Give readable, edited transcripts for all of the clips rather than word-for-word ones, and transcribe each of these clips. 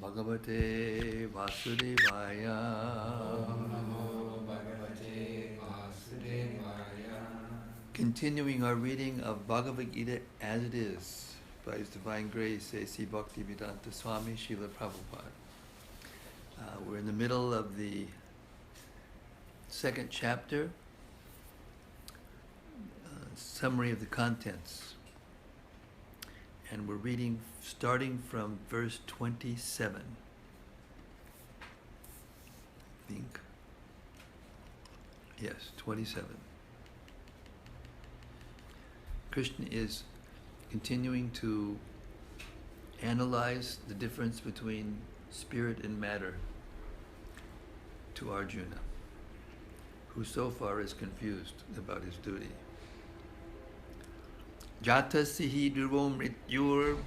Bhagavate Vasudevaya. Om Namo Bhagavate Vasudevaya. Continuing our reading of Bhagavad-Gita as it is, by His Divine Grace, A.C. Bhaktivedanta Swami Srila Prabhupada. We're in the middle of the second chapter, summary of the contents. And we're reading starting from verse 27. I think. Yes, 27. Krishna is continuing to analyze the difference between spirit and matter to Arjuna, who so far is confused about his duty. Jatasihi dhruvam mrityur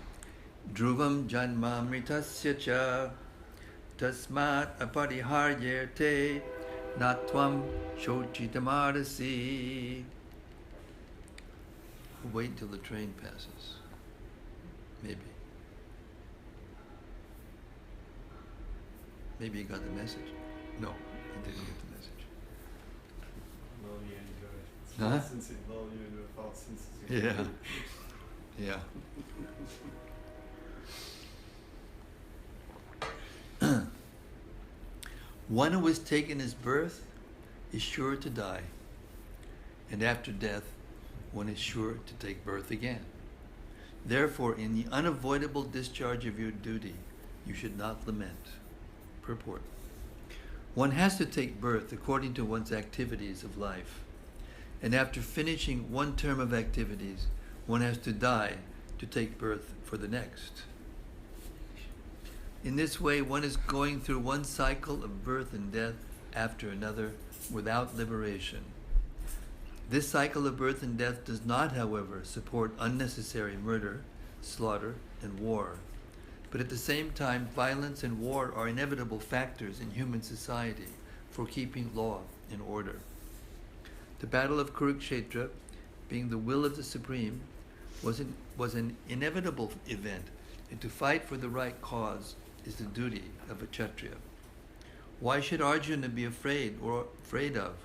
dhruvam janma mritasya cha tasmat apariharyerte natvam shochitamarasi. Wait until the train passes. Maybe. Maybe you got the message. No, I didn't get the message. Lull you into it. Huh? Lull you into a false sense of Yeah. security. Yeah. One who has taken his birth is sure to die, and after death, one is sure to take birth again. Therefore, in the unavoidable discharge of your duty, you should not lament. Purport. One has to take birth according to one's activities of life, and after finishing one term of activities, one has to die to take birth for the next. In this way, one is going through one cycle of birth and death after another without liberation. This cycle of birth and death does not, however, support unnecessary murder, slaughter, and war. But at the same time, violence and war are inevitable factors in human society for keeping law in order. The battle of Kurukshetra, being the will of the Supreme, was an inevitable event, and to fight for the right cause is the duty of a Kshatriya. Why should Arjuna be afraid of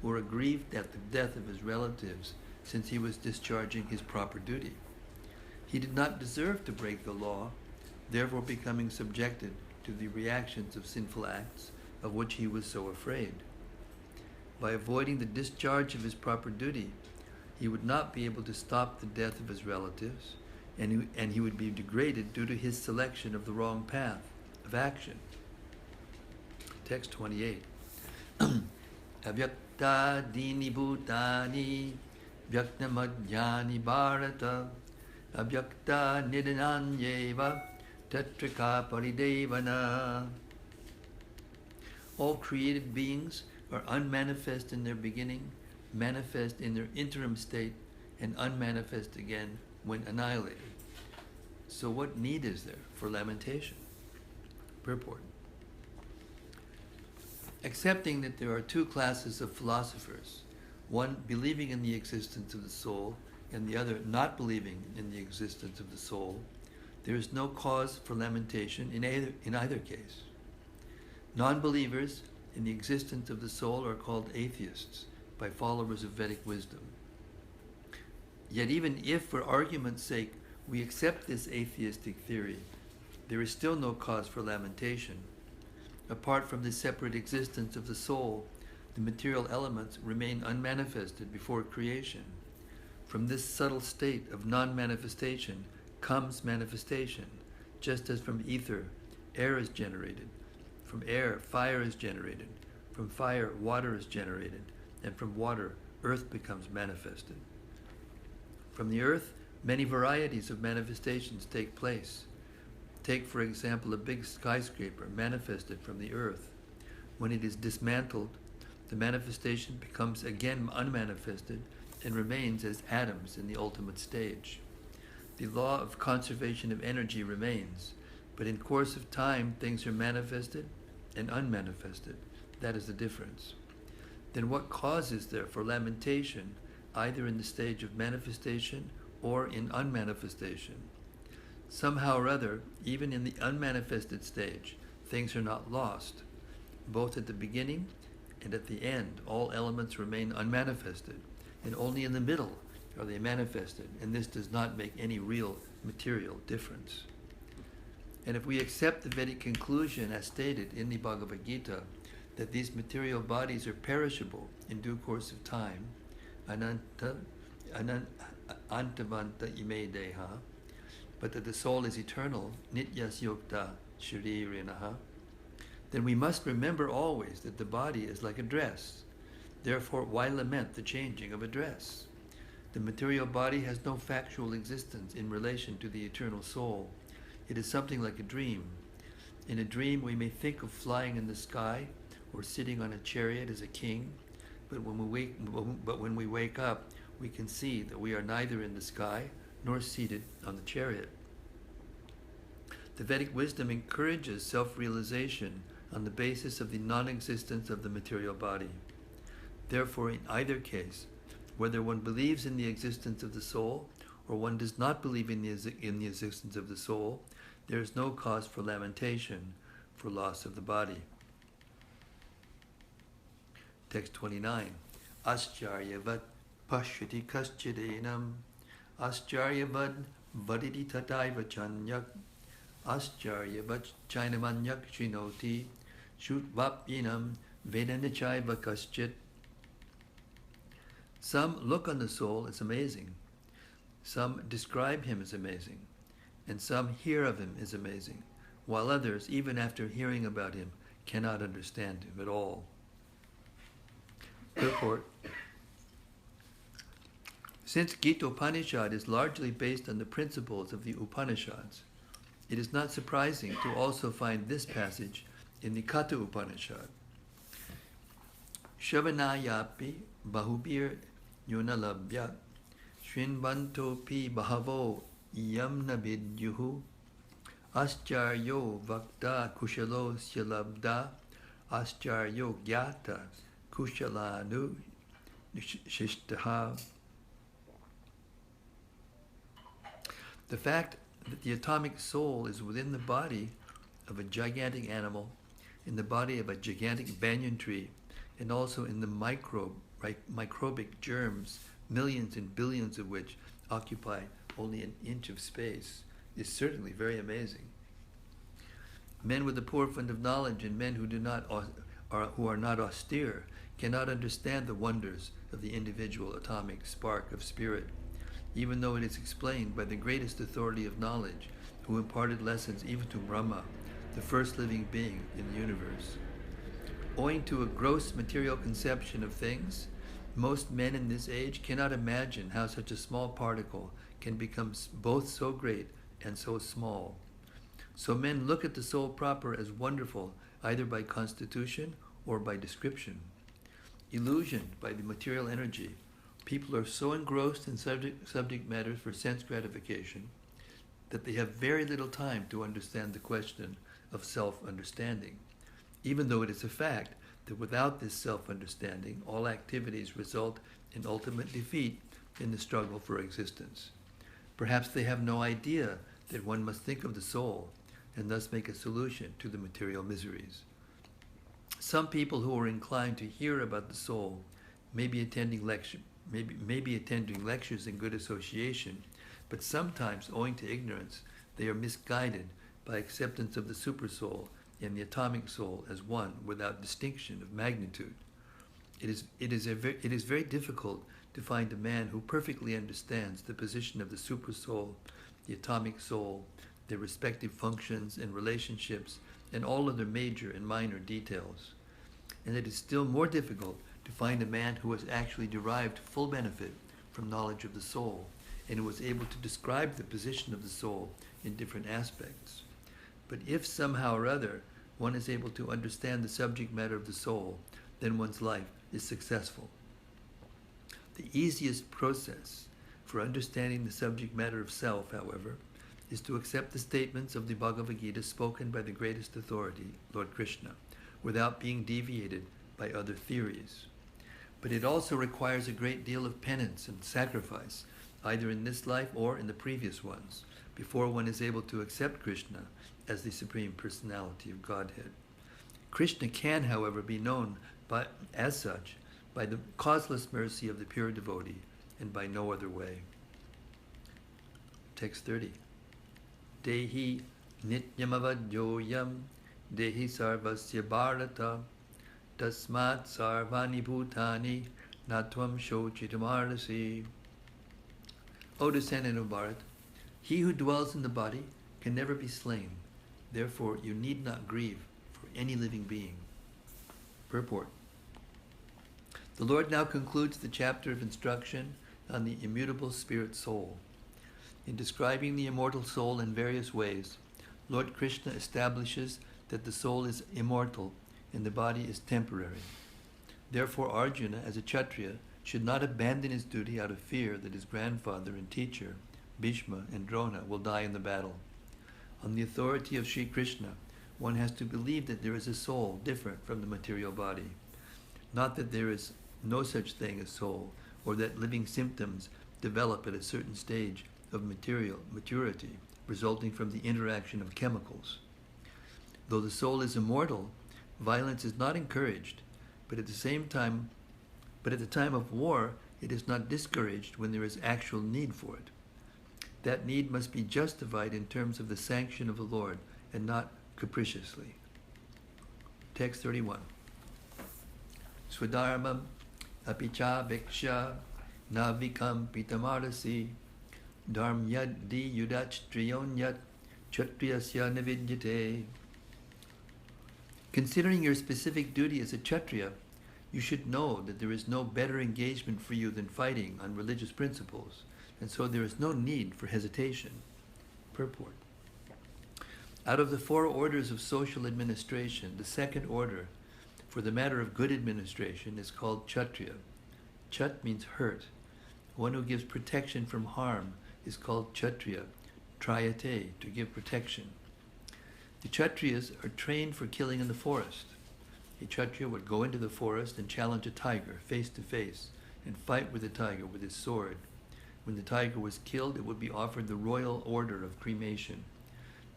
or aggrieved at the death of his relatives, since he was discharging his proper duty? He did not deserve to break the law, therefore becoming subjected to the reactions of sinful acts of which he was so afraid. By avoiding the discharge of his proper duty, he would not be able to stop the death of his relatives, and he would be degraded due to his selection of the wrong path of action. Text 28. Avyakta dini bhutani vyaktamadhyani bharata avyakta nidananyeva tatraka paridevana. All created beings are unmanifest in their beginning, manifest in their interim state, and unmanifest again when annihilated. So what need is there for lamentation? Purport. Accepting that there are two classes of philosophers, one believing in the existence of the soul and the other not believing in the existence of the soul, there is no cause for lamentation in either case. Non-believers in the existence of the soul are called atheists by followers of Vedic wisdom. Yet even if, for argument's sake, we accept this atheistic theory, there is still no cause for lamentation. Apart from the separate existence of the soul, the material elements remain unmanifested before creation. From this subtle state of non-manifestation comes manifestation, just as from ether, air is generated. From air, fire is generated. From fire, water is generated. And from water, earth becomes manifested. From the earth, many varieties of manifestations take place. Take, for example, a big skyscraper manifested from the earth. When it is dismantled, the manifestation becomes again unmanifested and remains as atoms in the ultimate stage. The law of conservation of energy remains, but in course of time things are manifested and unmanifested. That is the difference. Then what cause is there for lamentation, either in the stage of manifestation or in unmanifestation? Somehow or other, even in the unmanifested stage, things are not lost. Both at the beginning and at the end, all elements remain unmanifested, and only in the middle are they manifested, and this does not make any real material difference. And if we accept the Vedic conclusion as stated in the Bhagavad-Gita, that these material bodies are perishable in due course of time, antavanta ime deha, but that the soul is eternal, nityas yukta sharirinaha, then we must remember always that the body is like a dress. Therefore, why lament the changing of a dress? The material body has no factual existence in relation to the eternal soul. It is something like a dream. In a dream, we may think of flying in the sky or sitting on a chariot as a king, but when we wake up, we can see that we are neither in the sky nor seated on the chariot. The Vedic wisdom encourages self-realization on the basis of the non-existence of the material body. Therefore, in either case, whether one believes in the existence of the soul or one does not believe in the existence of the soul, there is no cause for lamentation for loss of the body. Text 29. Ascharyavat pashyati kaschidenam ascharyavat vaditi tataiva chanyak ascharyavat chainamanyak shinoti shutvapinam vedanichaiva kaschit. Some look on the soul as amazing, some describe him as amazing, and some hear of him as amazing, while others, even after hearing about him, cannot understand him at all. Purport. Since Gita Upanishad is largely based on the principles of the Upanishads, it is not surprising to also find this passage in the Katha Upanishad. Shavanayapi bahubir yunalabhyat shrinvantopi bahavo yamna vidyuhu ascharyo vakta kushalo syalabda ascharyo gyata kushalanu shishtaha. The fact that the atomic soul is within the body of a gigantic animal, in the body of a gigantic banyan tree, and also in the microbic germs, millions and billions of which occupy only an inch of space, is certainly very amazing. Men with a poor fund of knowledge and men who are not austere cannot understand the wonders of the individual atomic spark of spirit, even though it is explained by the greatest authority of knowledge, who imparted lessons even to Brahma, the first living being in the universe. Owing to a gross material conception of things, most men in this age cannot imagine how such a small particle can become both so great and so small. So men look at the soul proper as wonderful either by constitution or by description. Illusioned by the material energy, people are so engrossed in subject matters for sense gratification that they have very little time to understand the question of self-understanding, even though it is a fact that without this self-understanding, all activities result in ultimate defeat in the struggle for existence. Perhaps they have no idea that one must think of the soul and thus make a solution to the material miseries. Some people who are inclined to hear about the soul may be attending lectures in good association, but sometimes, owing to ignorance, they are misguided by acceptance of the supersoul and the atomic soul as one without distinction of magnitude. It is very difficult to find a man who perfectly understands the position of the supersoul, the atomic soul, their respective functions and relationships, and all other major and minor details. And it is still more difficult to find a man who has actually derived full benefit from knowledge of the soul, and who is able to describe the position of the soul in different aspects. But if somehow or other one is able to understand the subject matter of the soul, then one's life is successful. The easiest process for understanding the subject matter of self, however, is to accept the statements of the Bhagavad-Gita spoken by the greatest authority, Lord Krishna, without being deviated by other theories. But it also requires a great deal of penance and sacrifice, either in this life or in the previous ones, before one is able to accept Krishna as the Supreme Personality of Godhead. Krishna can, however, be known as such by the causeless mercy of the pure devotee and by no other way. Text 30. Dehi nityamavadyoyam dehi sarvasya bharata tasmat sarvani bhutani natvam shochitamarasi. O descendant of Bharat, he who dwells in the body can never be slain. Therefore, you need not grieve for any living being. Purport. The Lord now concludes the chapter of instruction on the immutable spirit soul. In describing the immortal soul in various ways, Lord Krishna establishes that the soul is immortal and the body is temporary. Therefore, Arjuna, as a Kshatriya, should not abandon his duty out of fear that his grandfather and teacher, Bhishma and Drona, will die in the battle. On the authority of Sri Krishna, one has to believe that there is a soul different from the material body. Not that there is no such thing as soul, or that living symptoms develop at a certain stage of material maturity, resulting from the interaction of chemicals. Though the soul is immortal, violence is not encouraged, but at the time of war, it is not discouraged when there is actual need for it. That need must be justified in terms of the sanction of the Lord and not capriciously. Text 31. Swadharmam apicha viksha navikam pitamarasi dharm yad di yudach triyonyat kshatriyasya navidyate. Considering your specific duty as a Kshatriya, you should know that there is no better engagement for you than fighting on religious principles, and so there is no need for hesitation. Purport. Out of the 4 orders of social administration, the second order, for the matter of good administration, is called Kshatriya. Kshat means hurt. One who gives protection from harm is called Kshatriya, Trayate, to give protection. The Kshatriyas are trained for killing in the forest. A Kshatriya would go into the forest and challenge a tiger face to face and fight with the tiger with his sword. When the tiger was killed, it would be offered the royal order of cremation.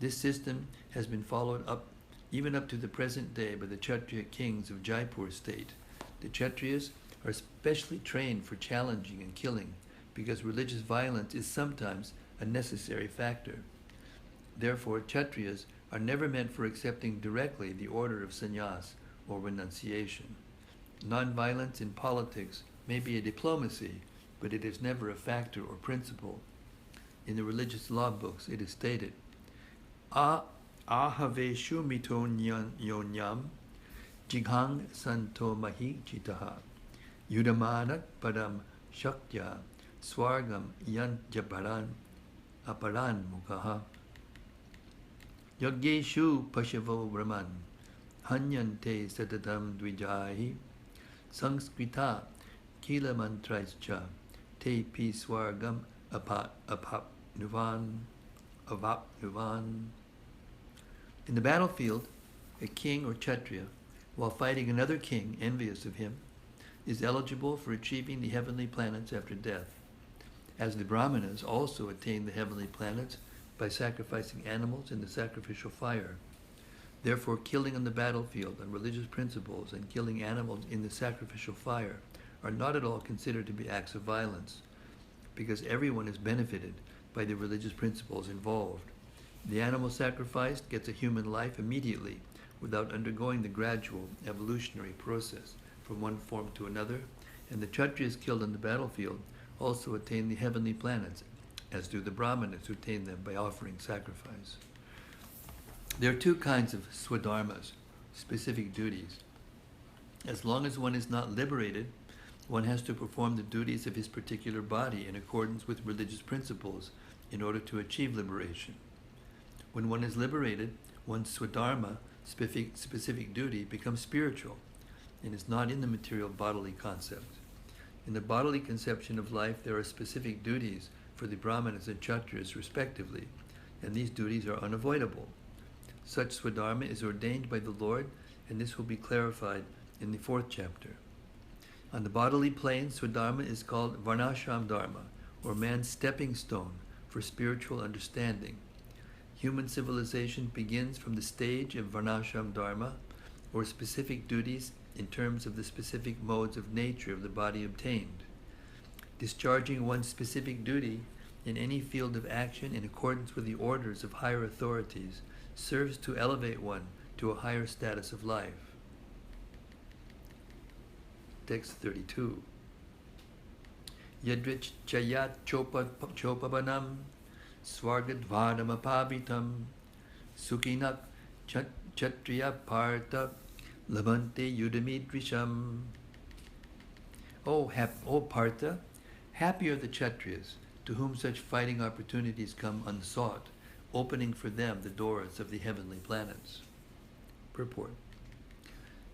This system has been followed up even up to the present day by the Kshatriya kings of Jaipur state. The Kshatriyas are specially trained for challenging and killing because religious violence is sometimes a necessary factor. Therefore, Kshatriyas are never meant for accepting directly the order of sannyas or renunciation. Nonviolence in politics may be a diplomacy, but it is never a factor or principle. In the religious law books, it is stated, Ahaveshu mito yonyam jighang santo mahi chitaha yudamana padam shaktya swargam yanjaparan aparan mukhaha Yaggeshu Pashavo Brahman Hanyante Satatam Dvijahi Sanskrita Kila Mantraischa Te Pi Swargam Apap Nuvan. In the battlefield, a king or Kshatriya, while fighting another king envious of him, is eligible for achieving the heavenly planets after death, as the Brahmanas also attain the heavenly planets by sacrificing animals in the sacrificial fire. Therefore, killing on the battlefield on religious principles and killing animals in the sacrificial fire are not at all considered to be acts of violence, because everyone is benefited by the religious principles involved. The animal sacrificed gets a human life immediately without undergoing the gradual evolutionary process from one form to another, and the Kshatriyas killed on the battlefield also attain the heavenly planets, as do the Brahmanas who attain them by offering sacrifice. There are 2 kinds of swadharmas, specific duties. As long as one is not liberated, one has to perform the duties of his particular body in accordance with religious principles in order to achieve liberation. When one is liberated, one's swadharma, specific duty, becomes spiritual and is not in the material bodily concept. In the bodily conception of life, there are specific duties for the Brahmanas and Kshatriyas respectively, and these duties are unavoidable. Such swadharma is ordained by the Lord, and this will be clarified in the 4th chapter. On the bodily plane, swadharma is called varnashram dharma, or man's stepping stone for spiritual understanding. Human civilization begins from the stage of Varnashram Dharma, or specific duties in terms of the specific modes of nature of the body obtained. Discharging one's specific duty in any field of action in accordance with the orders of higher authorities serves to elevate one to a higher status of life. Text 32. Yadrich chayat chopabanam swargadvanam apavitam sukinak chatriya parta labante yudamidrisham. O Partha, happy are the Kshatriyas, to whom such fighting opportunities come unsought, opening for them the doors of the heavenly planets. Purport.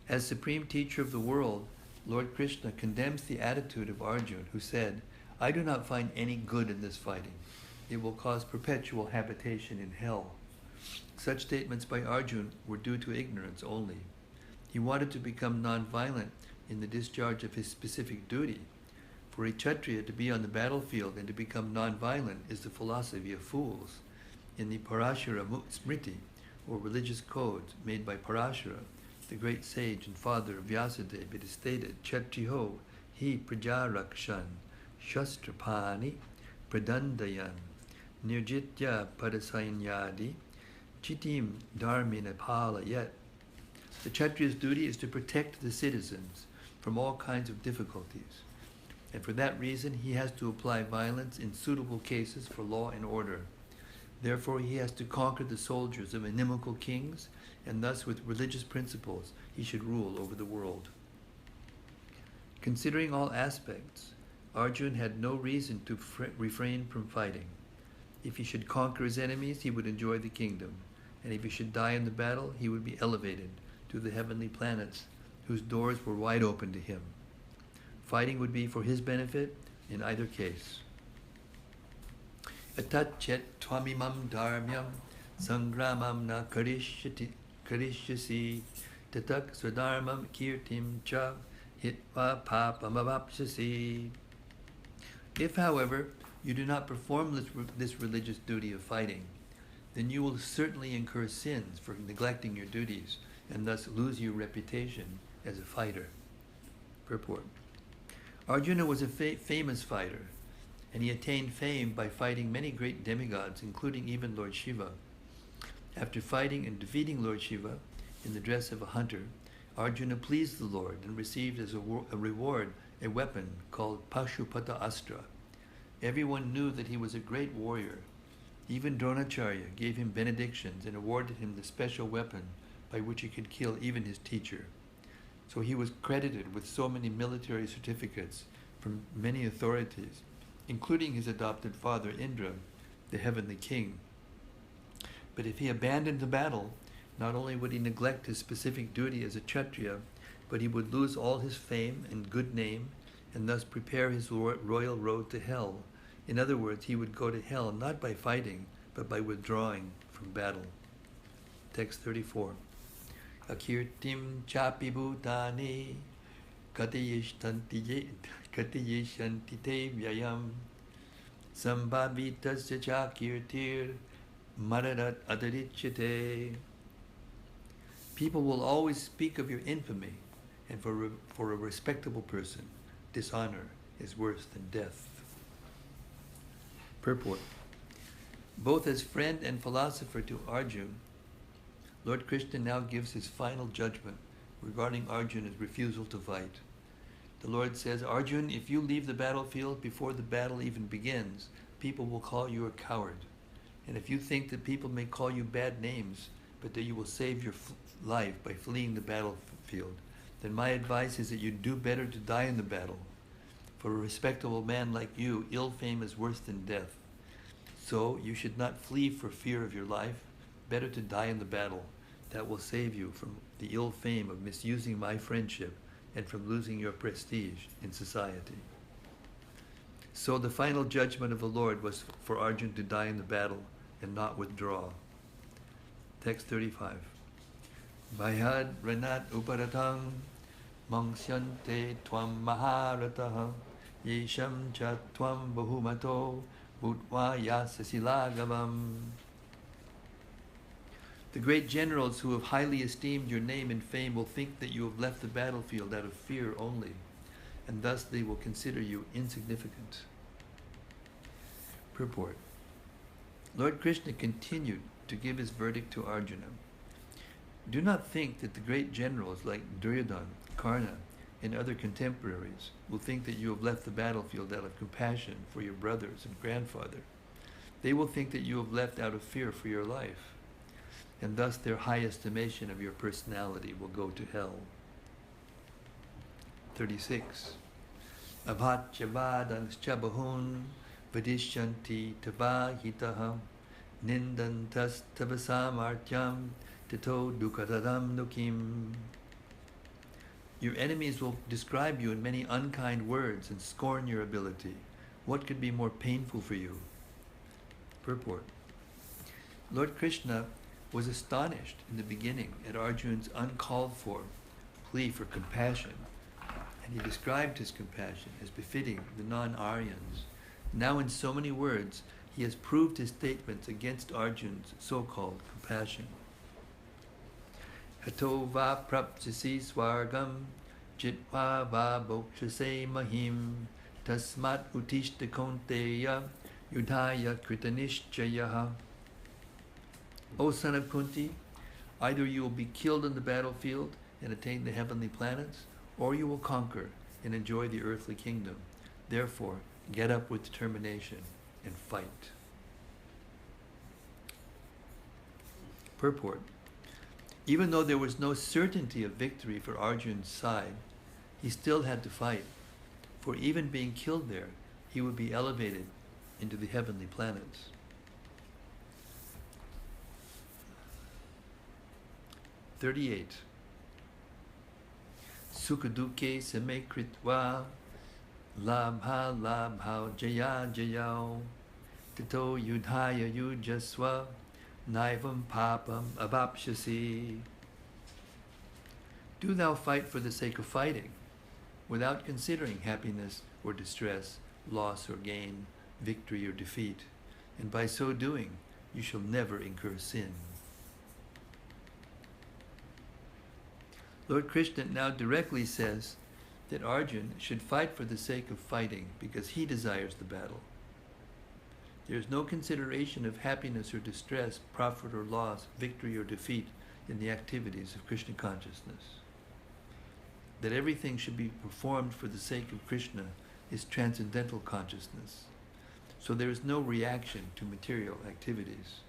As Supreme Teacher of the world, Lord Krishna condemns the attitude of Arjuna, who said, I do not find any good in this fighting. It will cause perpetual habitation in hell. Such statements by Arjuna were due to ignorance only. He wanted to become non-violent in the discharge of his specific duty. For a Kshatriya to be on the battlefield and to become non-violent is the philosophy of fools. In the Parashara Smriti, or religious codes made by Parashara, the great sage and father of Vyasadeva, it is stated, Kshatriyo hi prajarakshan shastrapani pradandayan nirjitya padasainyadi chitim dharmina palayat. The Kshatriya's duty is to protect the citizens from all kinds of difficulties, and for that reason he has to apply violence in suitable cases for law and order. Therefore he has to conquer the soldiers of inimical kings, and thus with religious principles he should rule over the world. Considering all aspects, Arjuna had no reason to refrain from fighting. If he should conquer his enemies, he would enjoy the kingdom, and if he should die in the battle, he would be elevated to the heavenly planets, whose doors were wide open to him. Fighting would be for his benefit in either case. Atat chet twamimam dharmyam sangramam na karishyasi tatak swadharmam kirtim cha hitva papamavapsasi. If, however, you do not perform this religious duty of fighting, then you will certainly incur sins for neglecting your duties and thus lose your reputation as a fighter. Purport. Arjuna was a famous fighter, and he attained fame by fighting many great demigods, including even Lord Shiva. After fighting and defeating Lord Shiva in the dress of a hunter, Arjuna pleased the Lord and received as a reward a weapon called Pashupata Astra. Everyone knew that he was a great warrior. Even Dronacharya gave him benedictions and awarded him the special weapon by which he could kill even his teacher. So he was credited with so many military certificates from many authorities, including his adopted father Indra, the heavenly king. But if he abandoned the battle, not only would he neglect his specific duty as a Kshatriya, but he would lose all his fame and good name, and thus prepare his royal road to hell. In other words, he would go to hell not by fighting, but by withdrawing from battle. Text 34. Akirtim chapi bhutani katayishanti te vyayam sambhavitasya chakirtir maradat adarichyate. People will always speak of your infamy, and for a respectable person, dishonor is worse than death. Purport. Both as friend and philosopher to Arjuna, Lord Krishna now gives his final judgment regarding Arjuna's refusal to fight. The Lord says, Arjuna, if you leave the battlefield before the battle even begins, people will call you a coward. And if you think that people may call you bad names, but that you will save your life by fleeing the battlefield, then my advice is that you do better to die in the battle. For a respectable man like you, ill fame is worse than death. So you should not flee for fear of your life. Better to die in the battle. That will save you from the ill fame of misusing my friendship and from losing your prestige in society. So the final judgment of the Lord was for Arjuna to die in the battle and not withdraw. Text 35. Vayad ranat uparatang mangsyante tvam maharataha yesham cha tvam bahumato bhutva yasasilagavam. The great generals who have highly esteemed your name and fame will think that you have left the battlefield out of fear only, and thus they will consider you insignificant. Purport. Lord Krishna continued to give his verdict to Arjuna. Do not think that the great generals like Duryodhana, Karna, and other contemporaries will think that you have left the battlefield out of compassion for your brothers and grandfather. They will think that you have left out of fear for your life, and thus their high estimation of your personality will go to hell. 36. Abhachyavadanscha bahun vadishyanti tava hitaha nindantas tavasamartyam tito dukatadam nukim. Your enemies will describe you in many unkind words and scorn your ability. What could be more painful for you? Purport. Lord Krishna was astonished in the beginning at Arjuna's uncalled for plea for compassion, and he described his compassion as befitting the non-Aryans. Now in so many words, he has proved his statements against Arjuna's so-called compassion. Hato va prapchasi swargam jitva va bokshase mahim tasmat utishta konteya yudhaya kritanishchayaha. O son of Kunti, either you will be killed on the battlefield and attain the heavenly planets, or you will conquer and enjoy the earthly kingdom. Therefore, get up with determination and fight. Purport. Even though there was no certainty of victory for Arjuna's side, he still had to fight, for even being killed there, he would be elevated into the heavenly planets. 38. Sukaduke same kritva labha labha jaya jayao tito yudhaya yujaswa naivam papam avapshasi. Do thou fight for the sake of fighting, without considering happiness or distress, loss or gain, victory or defeat, and by so doing you shall never incur sin. Lord Krishna now directly says that Arjuna should fight for the sake of fighting because he desires the battle. There is no consideration of happiness or distress, profit or loss, victory or defeat in the activities of Krishna consciousness. That everything should be performed for the sake of Krishna is transcendental consciousness. So there is no reaction to material activities.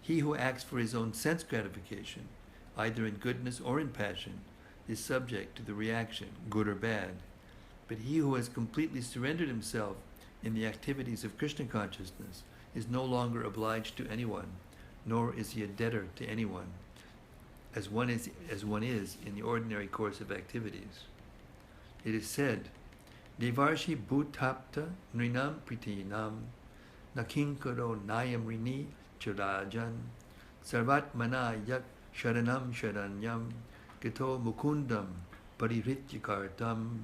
He who acts for his own sense gratification, either in goodness or in passion, is subject to the reaction, good or bad. But he who has completely surrendered himself in the activities of Krishna consciousness is no longer obliged to anyone, nor is he a debtor to anyone, as one is in the ordinary course of activities. It is said, Devarshi bhutapta nrinam pritinam nakinkaro nayam rini charajan sarvatmana yak sharanam sharanyam gito mukundam paririthyakartam.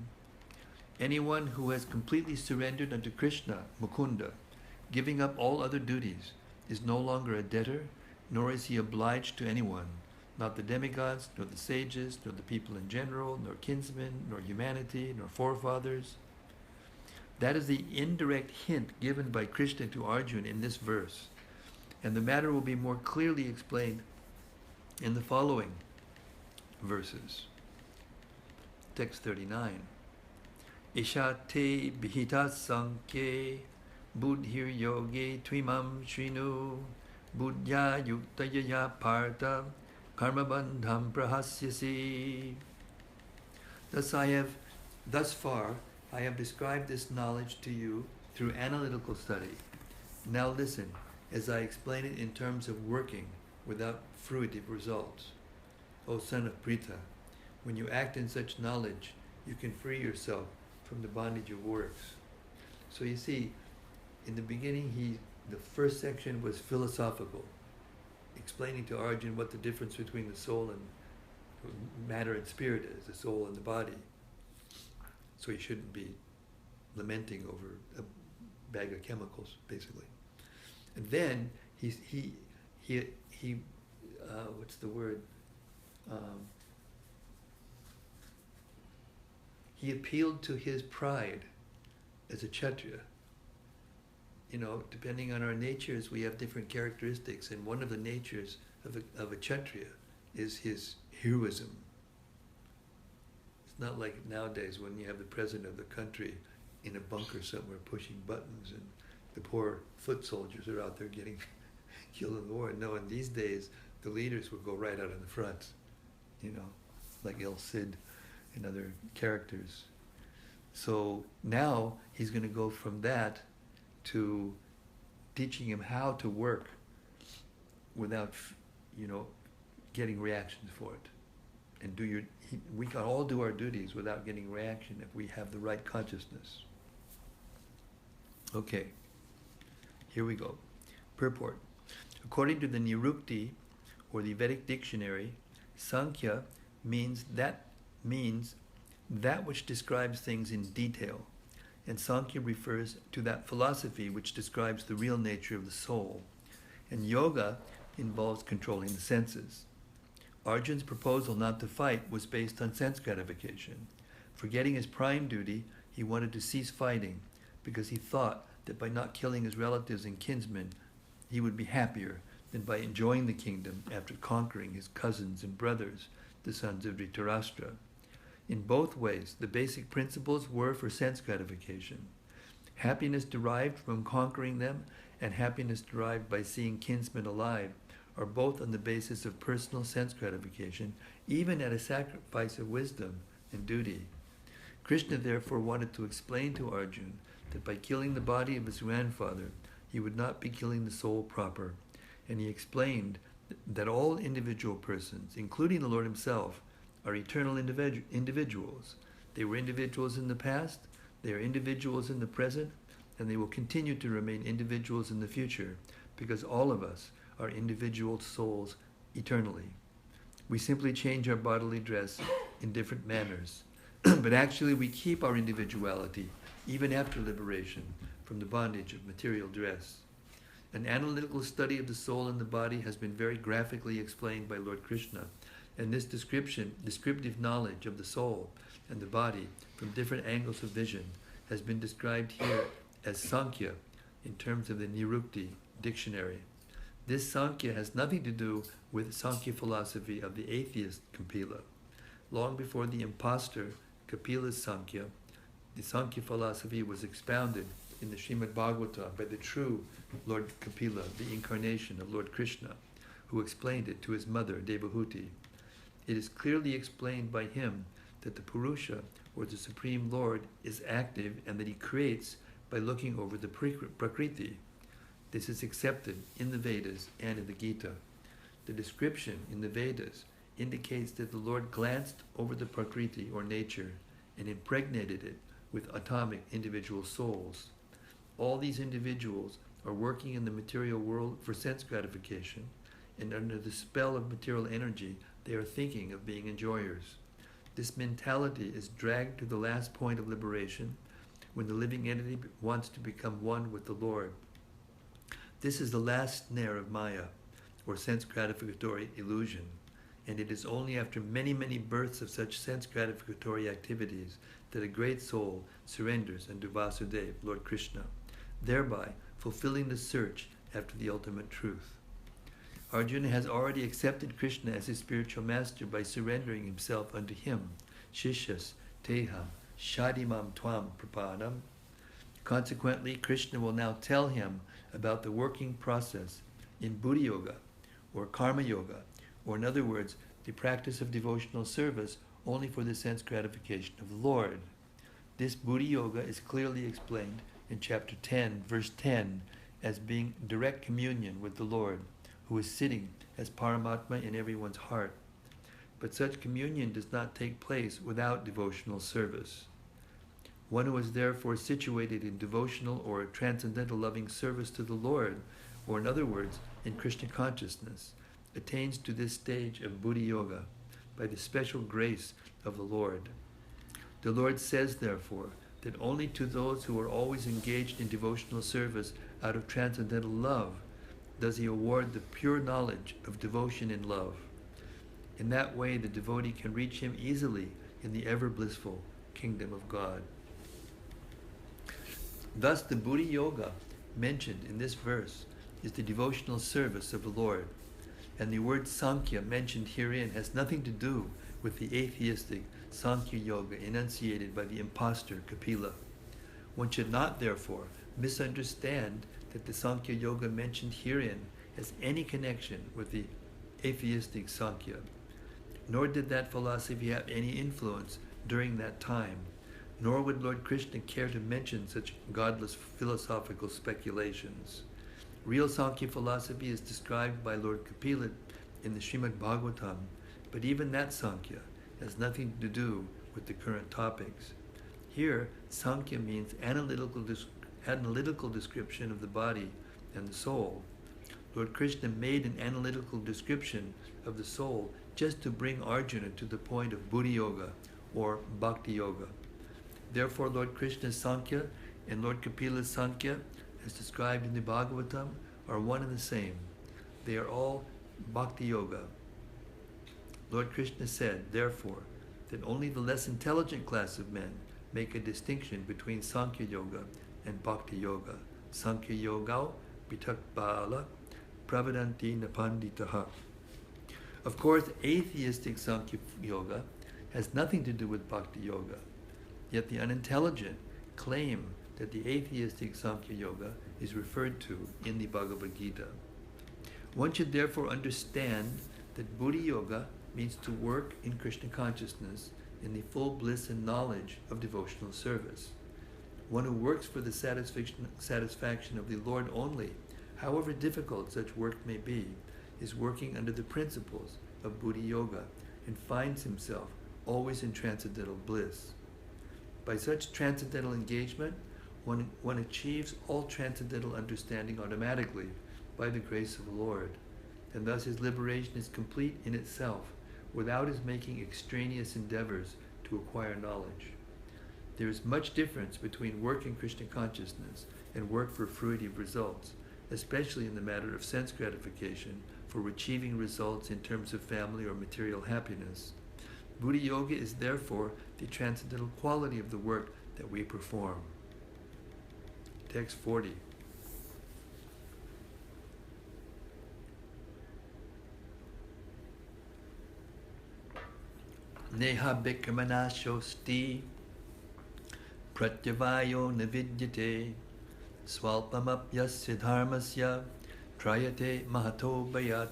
Anyone who has completely surrendered unto Krishna, Mukunda, giving up all other duties, is no longer a debtor, nor is he obliged to anyone, not the demigods, nor the sages, nor the people in general, nor kinsmen, nor humanity, nor forefathers. That is the indirect hint given by Krishna to Arjuna in this verse, and the matter will be more clearly explained in the following verses. Text 39. Isha te bihita sankye buddhir yoge twimam shrinu buddhya yuktayaya partha karma bandham prahasyasi. Thus far, I have described this knowledge to you through analytical study. Now listen, as I explain it in terms of working without fruitive results. O son of Pritha, when you act in such knowledge, you can free yourself from the bondage of works. So you see, in the beginning, the first section was philosophical, explaining to Arjuna what the difference between the soul and matter and spirit is, the soul and the body. So he shouldn't be lamenting over bag of chemicals, basically. And then he what's the word? He appealed to his pride as a Kshatriya. You know, depending on our natures, we have different characteristics, and one of the natures of a Kshatriya is his heroism. It's not like nowadays when you have the president of the country in a bunker somewhere pushing buttons and the poor foot soldiers are out there getting killed in the war. No, in these days, the leaders would go right out in the front, you know, like El Cid and other characters. So now he's going to go from that to teaching him how to work without, you know, getting reactions for it. And we can all do our duties without getting reaction if we have the right consciousness. Okay, here we go. Purport. According to the Nirukti, or the Vedic dictionary, Sankhya means that which describes things in detail, and Sankhya refers to that philosophy which describes the real nature of the soul, and yoga involves controlling the senses. Arjun's proposal not to fight was based on sense gratification. Forgetting his prime duty, he wanted to cease fighting because he thought that by not killing his relatives and kinsmen, he would be happier than by enjoying the kingdom after conquering his cousins and brothers, the sons of Dhritarashtra. In both ways, the basic principles were for sense gratification. Happiness derived from conquering them and happiness derived by seeing kinsmen alive are both on the basis of personal sense gratification, even at a sacrifice of wisdom and duty. Krishna therefore wanted to explain to Arjuna that by killing the body of his grandfather, he would not be killing the soul proper. And he explained that all individual persons, including the Lord himself, are eternal individuals. They were individuals in the past, they are individuals in the present, and they will continue to remain individuals in the future, because all of us are individual souls eternally. We simply change our bodily dress in different manners, but actually we keep our individuality even after liberation from the bondage of material dress. An analytical study of the soul and the body has been very graphically explained by Lord Krishna, and this descriptive knowledge of the soul and the body from different angles of vision has been described here as Sankhya in terms of the Nirukti dictionary. This Sankhya has nothing to do with Sankhya philosophy of the atheist Kapila. Long before the impostor Kapila's Sankhya, the Sankhya philosophy was expounded in the Srimad Bhagavatam by the true Lord Kapila, the incarnation of Lord Krishna, who explained it to his mother, Devahuti. It is clearly explained by him that the Purusha, or the Supreme Lord, is active and that he creates by looking over the Prakriti. This is accepted in the Vedas and in the Gita. The description in the Vedas indicates that the Lord glanced over the Prakriti, or nature, and impregnated it with atomic individual souls. All these individuals are working in the material world for sense gratification, and under the spell of material energy, they are thinking of being enjoyers. This mentality is dragged to the last point of liberation, when the living entity wants to become one with the Lord. This is the last snare of Maya, or sense gratificatory illusion, and it is only after many, many births of such sense gratificatory activities that a great soul surrenders unto Vasudeva, Lord Krishna, thereby fulfilling the search after the ultimate truth. Arjuna has already accepted Krishna as his spiritual master by surrendering himself unto him. Shishas teham shadimam tvam prapanam. Consequently, Krishna will now tell him about the working process in Buddha Yoga, or Karma Yoga, or in other words, the practice of devotional service only for the sense gratification of the Lord. This Buddha Yoga is clearly explained in chapter 10, verse 10, as being direct communion with the Lord, who is sitting as Paramatma in everyone's heart. But such communion does not take place without devotional service. One who is therefore situated in devotional or transcendental loving service to the Lord, or in other words, in Krishna consciousness, attains to this stage of Buddha Yoga by the special grace of the Lord. The Lord says, therefore, that only to those who are always engaged in devotional service out of transcendental love does he award the pure knowledge of devotion in love. In that way, the devotee can reach him easily in the ever-blissful kingdom of God. Thus, the Buddhi Yoga mentioned in this verse is the devotional service of the Lord, and the word Sankhya mentioned herein has nothing to do with the atheistic Sankhya Yoga enunciated by the impostor Kapila. One should not, therefore, misunderstand that the Sankhya Yoga mentioned herein has any connection with the atheistic Sankhya, nor did that philosophy have any influence during that time, nor would Lord Krishna care to mention such godless philosophical speculations. Real Sankhya philosophy is described by Lord Kapila in the Srimad Bhagavatam, but even that Sankhya has nothing to do with the current topics. Here, Sankhya means analytical description of the body and the soul. Lord Krishna made an analytical description of the soul just to bring Arjuna to the point of Buddhi Yoga or Bhakti Yoga. Therefore, Lord Krishna's Sankhya and Lord Kapila's Sankhya, as described in the Bhagavatam, are one and the same. They are all Bhakti Yoga. Lord Krishna said, therefore, that only the less intelligent class of men make a distinction between Sankhya Yoga and Bhakti Yoga. Sankhya Yoga pitak bala pravadanti napanditaha. Of course, atheistic Sankhya Yoga has nothing to do with Bhakti Yoga. Yet the unintelligent claim that the atheistic Sankhya Yoga is referred to in the Bhagavad-Gita. One should therefore understand that Buddhi Yoga means to work in Krishna consciousness in the full bliss and knowledge of devotional service. One who works for the satisfaction of the Lord only, however difficult such work may be, is working under the principles of Buddhi Yoga and finds himself always in transcendental bliss. By such transcendental engagement, one achieves all transcendental understanding automatically by the grace of the Lord, and thus his liberation is complete in itself, without his making extraneous endeavors to acquire knowledge. There is much difference between work in Krishna consciousness and work for fruitive results, especially in the matter of sense gratification, for achieving results in terms of family or material happiness. Buddhi Yoga is therefore the transcendental quality of the work that we perform. Text 40. Neha bhikramana shosti pratyavayo navidyate swalpamapyasya dharmasya trayate mahato bayat.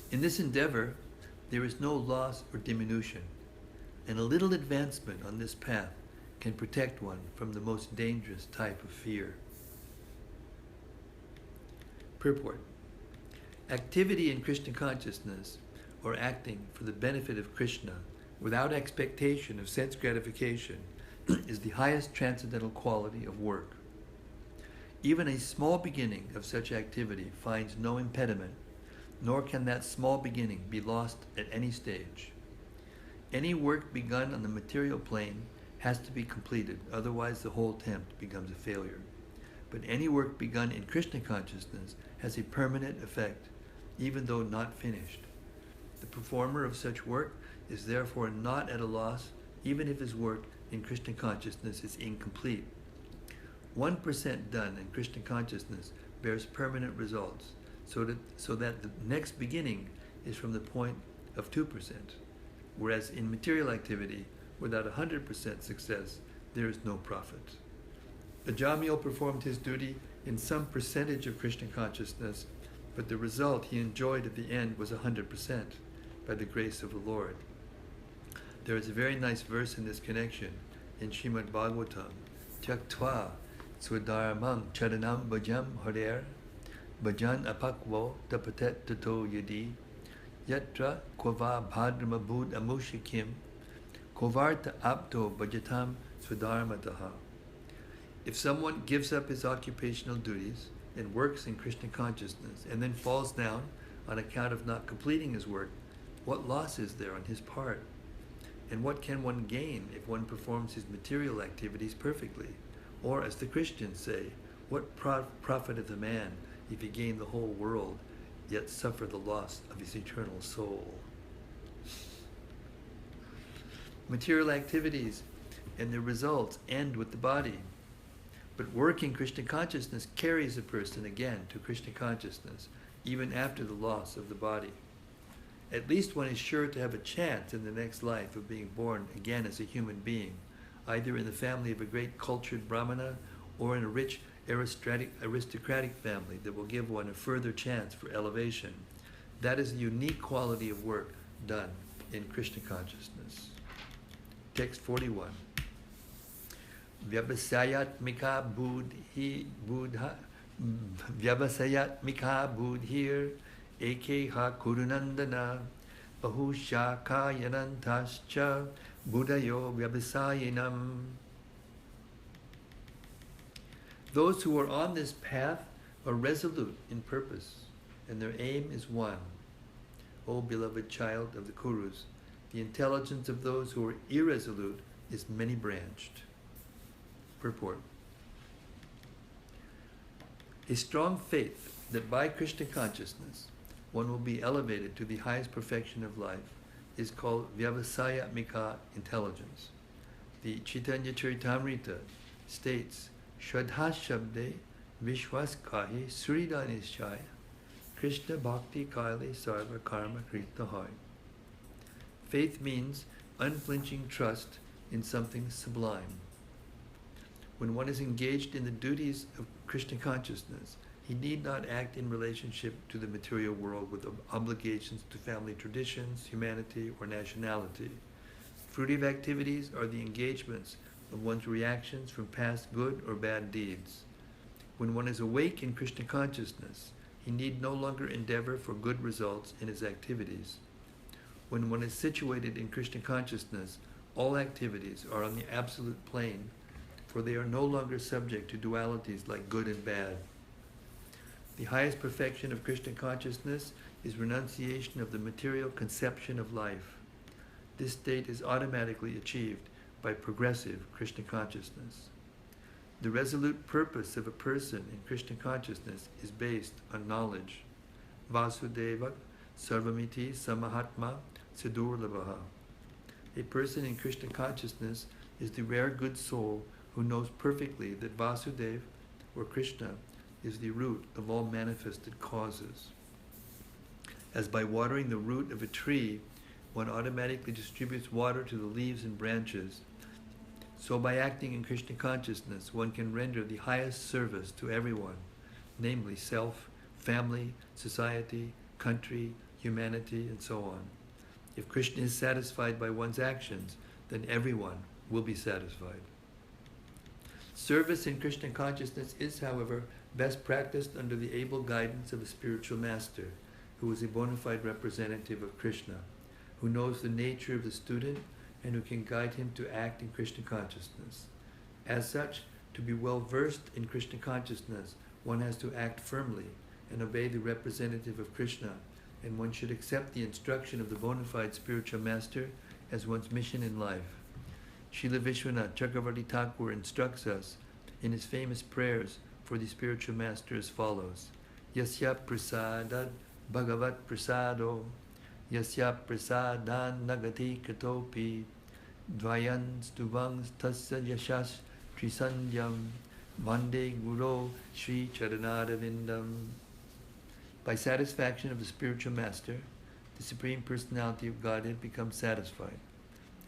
In this endeavor, there is no loss or diminution, and a little advancement on this path can protect one from the most dangerous type of fear. Purport. Activity in Krishna consciousness, or acting for the benefit of Krishna without expectation of sense gratification, is the highest transcendental quality of work. Even a small beginning of such activity finds no impediment, nor can that small beginning be lost at any stage. Any work begun on the material plane has to be completed, otherwise the whole attempt becomes a failure. But any work begun in Krishna consciousness has a permanent effect, even though not finished. The performer of such work is therefore not at a loss, even if his work in Krishna consciousness is incomplete. 1% done in Krishna consciousness bears permanent results, so that the next beginning is from the point of 2%, whereas in material activity, without 100% success, there is no profit. Ajamil performed his duty in some percentage of Krishna consciousness, but the result he enjoyed at the end was 100% by the grace of the Lord. There is a very nice verse in this connection in Srimad Bhagavatam. Tyaktva swadharamam charanam bhajam harer bhajan apakvo tapatet tato yadi yatra kvava bhadrama bud amushikim kovarta apto bhajatam swadharmataha. If someone gives up his occupational duties and works in Krishna consciousness and then falls down on account of not completing his work, what loss is there on his part? And what can one gain if one performs his material activities perfectly? Or, as the Christians say, what profiteth a man if he gain the whole world, yet suffer the loss of his eternal soul? Material activities and their results end with the body. But working Krishna consciousness carries a person again to Krishna consciousness, even after the loss of the body. At least one is sure to have a chance in the next life of being born again as a human being, either in the family of a great cultured brahmana or in a rich aristocratic family that will give one a further chance for elevation. That is the unique quality of work done in Krishna consciousness. Text 41. Vyavasayatmika buddhir ekeha kurunandana bahushakayanantascha buddhayo vyavasayinam. Those who are on this path are resolute in purpose, and their aim is one. O beloved child of the Kurus, the intelligence of those who are irresolute is many-branched. Purport. A strong faith that by Krishna consciousness one will be elevated to the highest perfection of life is called Vyavasayatmika intelligence. The Chaitanya Charitamrita states, Shraddha Shabde Vishwas Kahi Suridanishaya Krishna Bhakti Kaile Sarva Karma Krita Hoy. Faith means unflinching trust in something sublime. When one is engaged in the duties of Krishna consciousness, he need not act in relationship to the material world with obligations to family traditions, humanity, or nationality. Fruitive activities are the engagements of one's reactions from past good or bad deeds. When one is awake in Krishna consciousness, he need no longer endeavor for good results in his activities. When one is situated in Krishna consciousness, all activities are on the absolute plane, for they are no longer subject to dualities like good and bad. The highest perfection of Krishna consciousness is renunciation of the material conception of life. This state is automatically achieved by progressive Krishna consciousness. The resolute purpose of a person in Krishna consciousness is based on knowledge. Vasudeva Sarvamiti Samahatma Sidurlabhaha. A person in Krishna consciousness is the rare good soul who knows perfectly that Vasudeva, or Krishna, is the root of all manifested causes. As by watering the root of a tree, one automatically distributes water to the leaves and branches, so by acting in Krishna consciousness, one can render the highest service to everyone, namely self, family, society, country, humanity, and so on. If Krishna is satisfied by one's actions, then everyone will be satisfied. Service in Krishna consciousness is, however, best practiced under the able guidance of a spiritual master, who is a bona fide representative of Krishna, who knows the nature of the student and who can guide him to act in Krishna consciousness. As such, to be well versed in Krishna consciousness, one has to act firmly and obey the representative of Krishna, and one should accept the instruction of the bona fide spiritual master as one's mission in life. Srila Vishwanath Chakravarti Thakur instructs us in his famous prayers for the spiritual master as follows: Yasya prasadad bhagavat prasado, Yasya prasadan nagati katopi, dvayan stuvang tasya yashas trisanyam, vande guru Sri Charanadavindam. By satisfaction of the spiritual master, the Supreme Personality of Godhead becomes satisfied.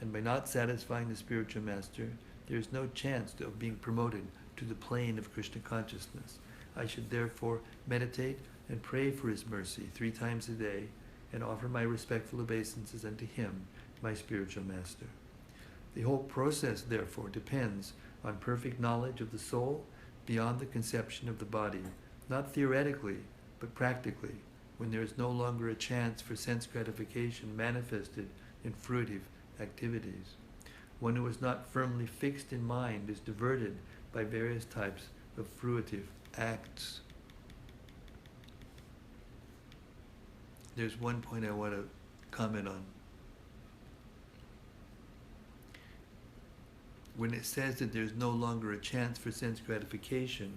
And by not satisfying the spiritual master, there is no chance of being promoted to the plane of Krishna consciousness. I should therefore meditate and pray for his mercy 3 times a day and offer my respectful obeisances unto him, my spiritual master. The whole process, therefore, depends on perfect knowledge of the soul beyond the conception of the body, not theoretically, but practically, when there is no longer a chance for sense gratification manifested in fruitive activities. One who is not firmly fixed in mind is diverted by various types of fruitive acts. There's one point I want to comment on. when it says that there's no longer a chance for sense gratification,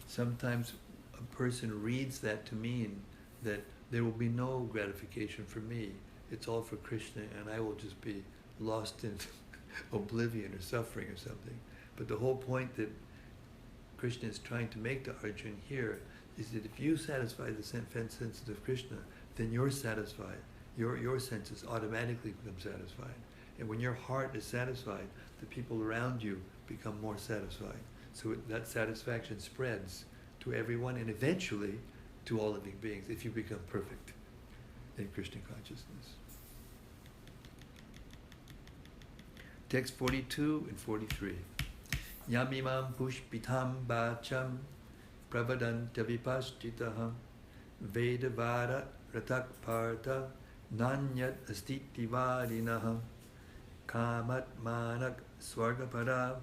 sometimes a person reads that to mean that there will be no gratification for me. It's all for Krishna, and I will just be lost in oblivion or suffering or something. But the whole point that Krishna is trying to make to Arjuna here is that if you satisfy the senses of Krishna, then you're satisfied. Your senses automatically become satisfied. And when your heart is satisfied, the people around you become more satisfied. So that satisfaction spreads to everyone and eventually to all living beings if you become perfect in Krishna consciousness. Text 42 and 43. Yamimam pushpitam bacham pravadanta vipashtitaham vedavara ratak partha nanyat astitivarinaham kamat manak swargapada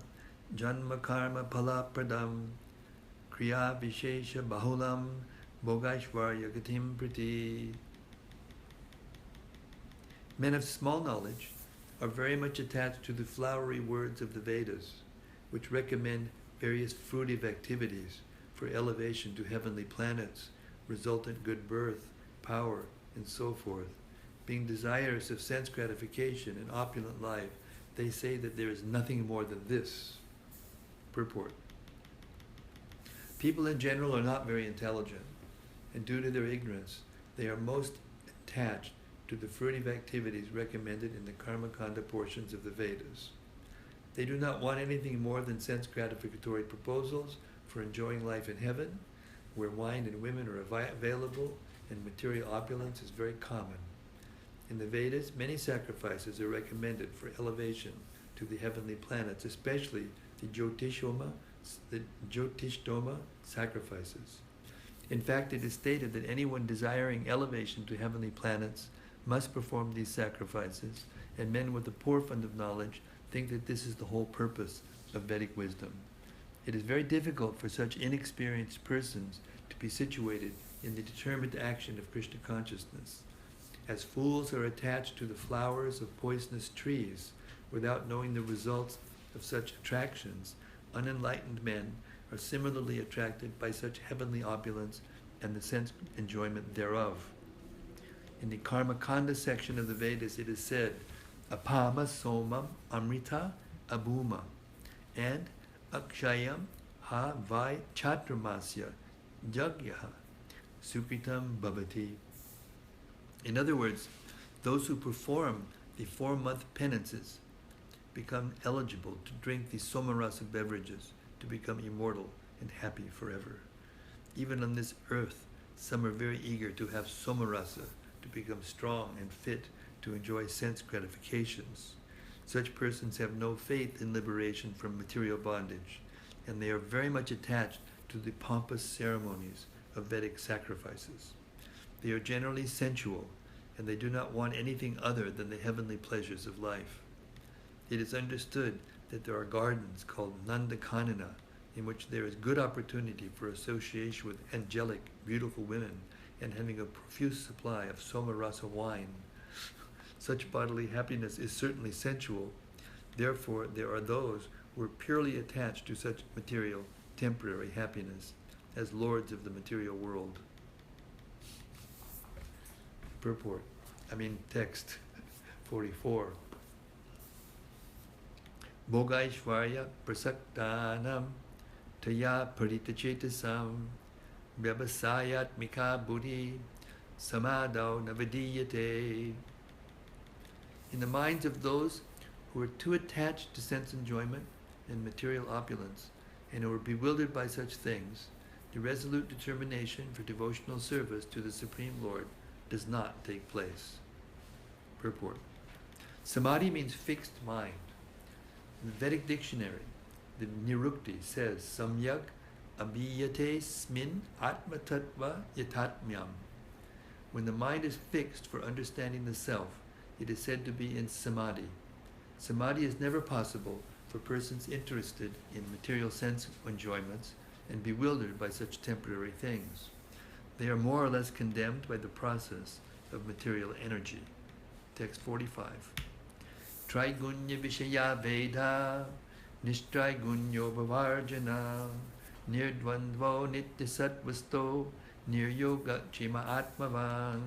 janma karma palapradam kriya vishesha bahulam bhogaishvarya gatim priti. Men of small knowledge are very much attached to the flowery words of the Vedas, which recommend various fruitive activities for elevation to heavenly planets, resultant good birth, power, and so forth. Being desirous of sense gratification and opulent life, they say that there is nothing more than this. Purport. People in general are not very intelligent, and due to their ignorance, they are most attached to the fruitive activities recommended in the Karmakanda portions of the Vedas. They do not want anything more than sense gratificatory proposals for enjoying life in heaven, where wine and women are available and material opulence is very common. In the Vedas, many sacrifices are recommended for elevation to the heavenly planets, especially the Jyotishtoma sacrifices. In fact, it is stated that anyone desiring elevation to heavenly planets must perform these sacrifices, and men with a poor fund of knowledge think that this is the whole purpose of Vedic wisdom. It is very difficult for such inexperienced persons to be situated in the determined action of Krishna consciousness. As fools are attached to the flowers of poisonous trees without knowing the results of such attractions, unenlightened men are similarly attracted by such heavenly opulence and the sense enjoyment thereof. In the Karmakanda section of the Vedas, it is said, Apama somam amrita abhuma, and akshayam ha vai chatramasya jagyaha sukritam bhavati. In other words, those who perform the 4-month penances become eligible to drink the somarasa beverages to become immortal and happy forever. Even on this earth, some are very eager to have somarasa to become strong and fit to enjoy sense gratifications. Such persons have no faith in liberation from material bondage, and they are very much attached to the pompous ceremonies of Vedic sacrifices. They are generally sensual, and they do not want anything other than the heavenly pleasures of life. It is understood that there are gardens called Nandakanana, in which there is good opportunity for association with angelic, beautiful women, and having a profuse supply of somarasa wine. Such bodily happiness is certainly sensual. Therefore, there are those who are purely attached to such material, temporary happiness, as lords of the material world. Text 44. Bhogaishvarya prasaktanam taya paritachetasam vyavasayatmika buddhi samadau navadiyate. In the minds of those who are too attached to sense enjoyment and material opulence, and who are bewildered by such things, the resolute determination for devotional service to the Supreme Lord does not take place. Purport. Samadhi means fixed mind. In the Vedic dictionary, the Nirukti says, Samyak abhiyate smin atma tattva yatatmyam. When the mind is fixed for understanding the self, it is said to be in samadhi. Samadhi is never possible for persons interested in material sense enjoyments and bewildered by such temporary things. They are more or less condemned by the process of material energy. Text 45. Trigunya Vishaya Veda Nishtray gunyo bhavarjana, nirdvandvo nityasattvasto, niryoga chima atmavan.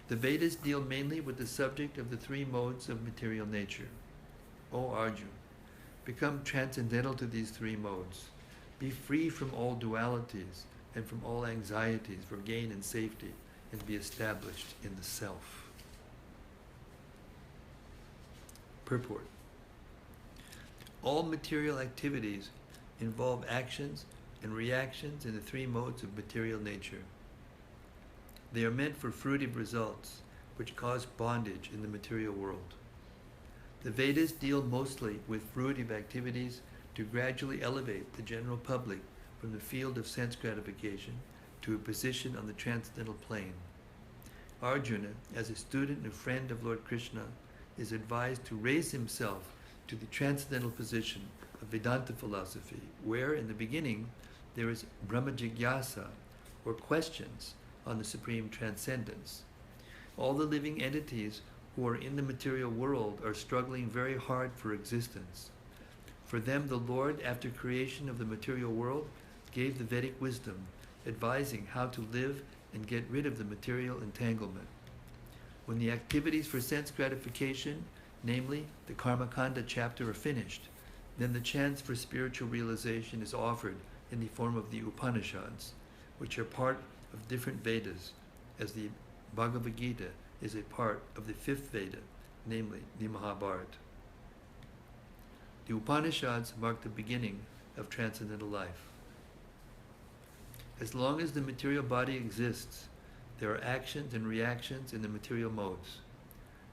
The Vedas deal mainly with the subject of the three modes of material nature. O Arjuna, become transcendental to these three modes. Be free from all dualities and from all anxieties for gain and safety, and be established in the self. Purport. All material activities involve actions and reactions in the three modes of material nature. They are meant for fruitive results, which cause bondage in the material world. The Vedas deal mostly with fruitive activities to gradually elevate the general public from the field of sense gratification to a position on the transcendental plane. Arjuna, as a student and friend of Lord Krishna, is advised to raise himself to the transcendental position of Vedanta philosophy, where in the beginning there is Brahma Jigyasa, or questions on the supreme transcendence. All the living entities who are in the material world are struggling very hard for existence. For them, the Lord, after creation of the material world, gave the Vedic wisdom, advising how to live and get rid of the material entanglement. When the activities for sense gratification, namely the Karmakanda chapter, are finished, then the chance for spiritual realization is offered in the form of the Upanishads, which are part of different Vedas, as the Bhagavad-Gita is a part of the fifth Veda, namely the Mahabharata. The Upanishads mark the beginning of transcendental life. As long as the material body exists, there are actions and reactions in the material modes.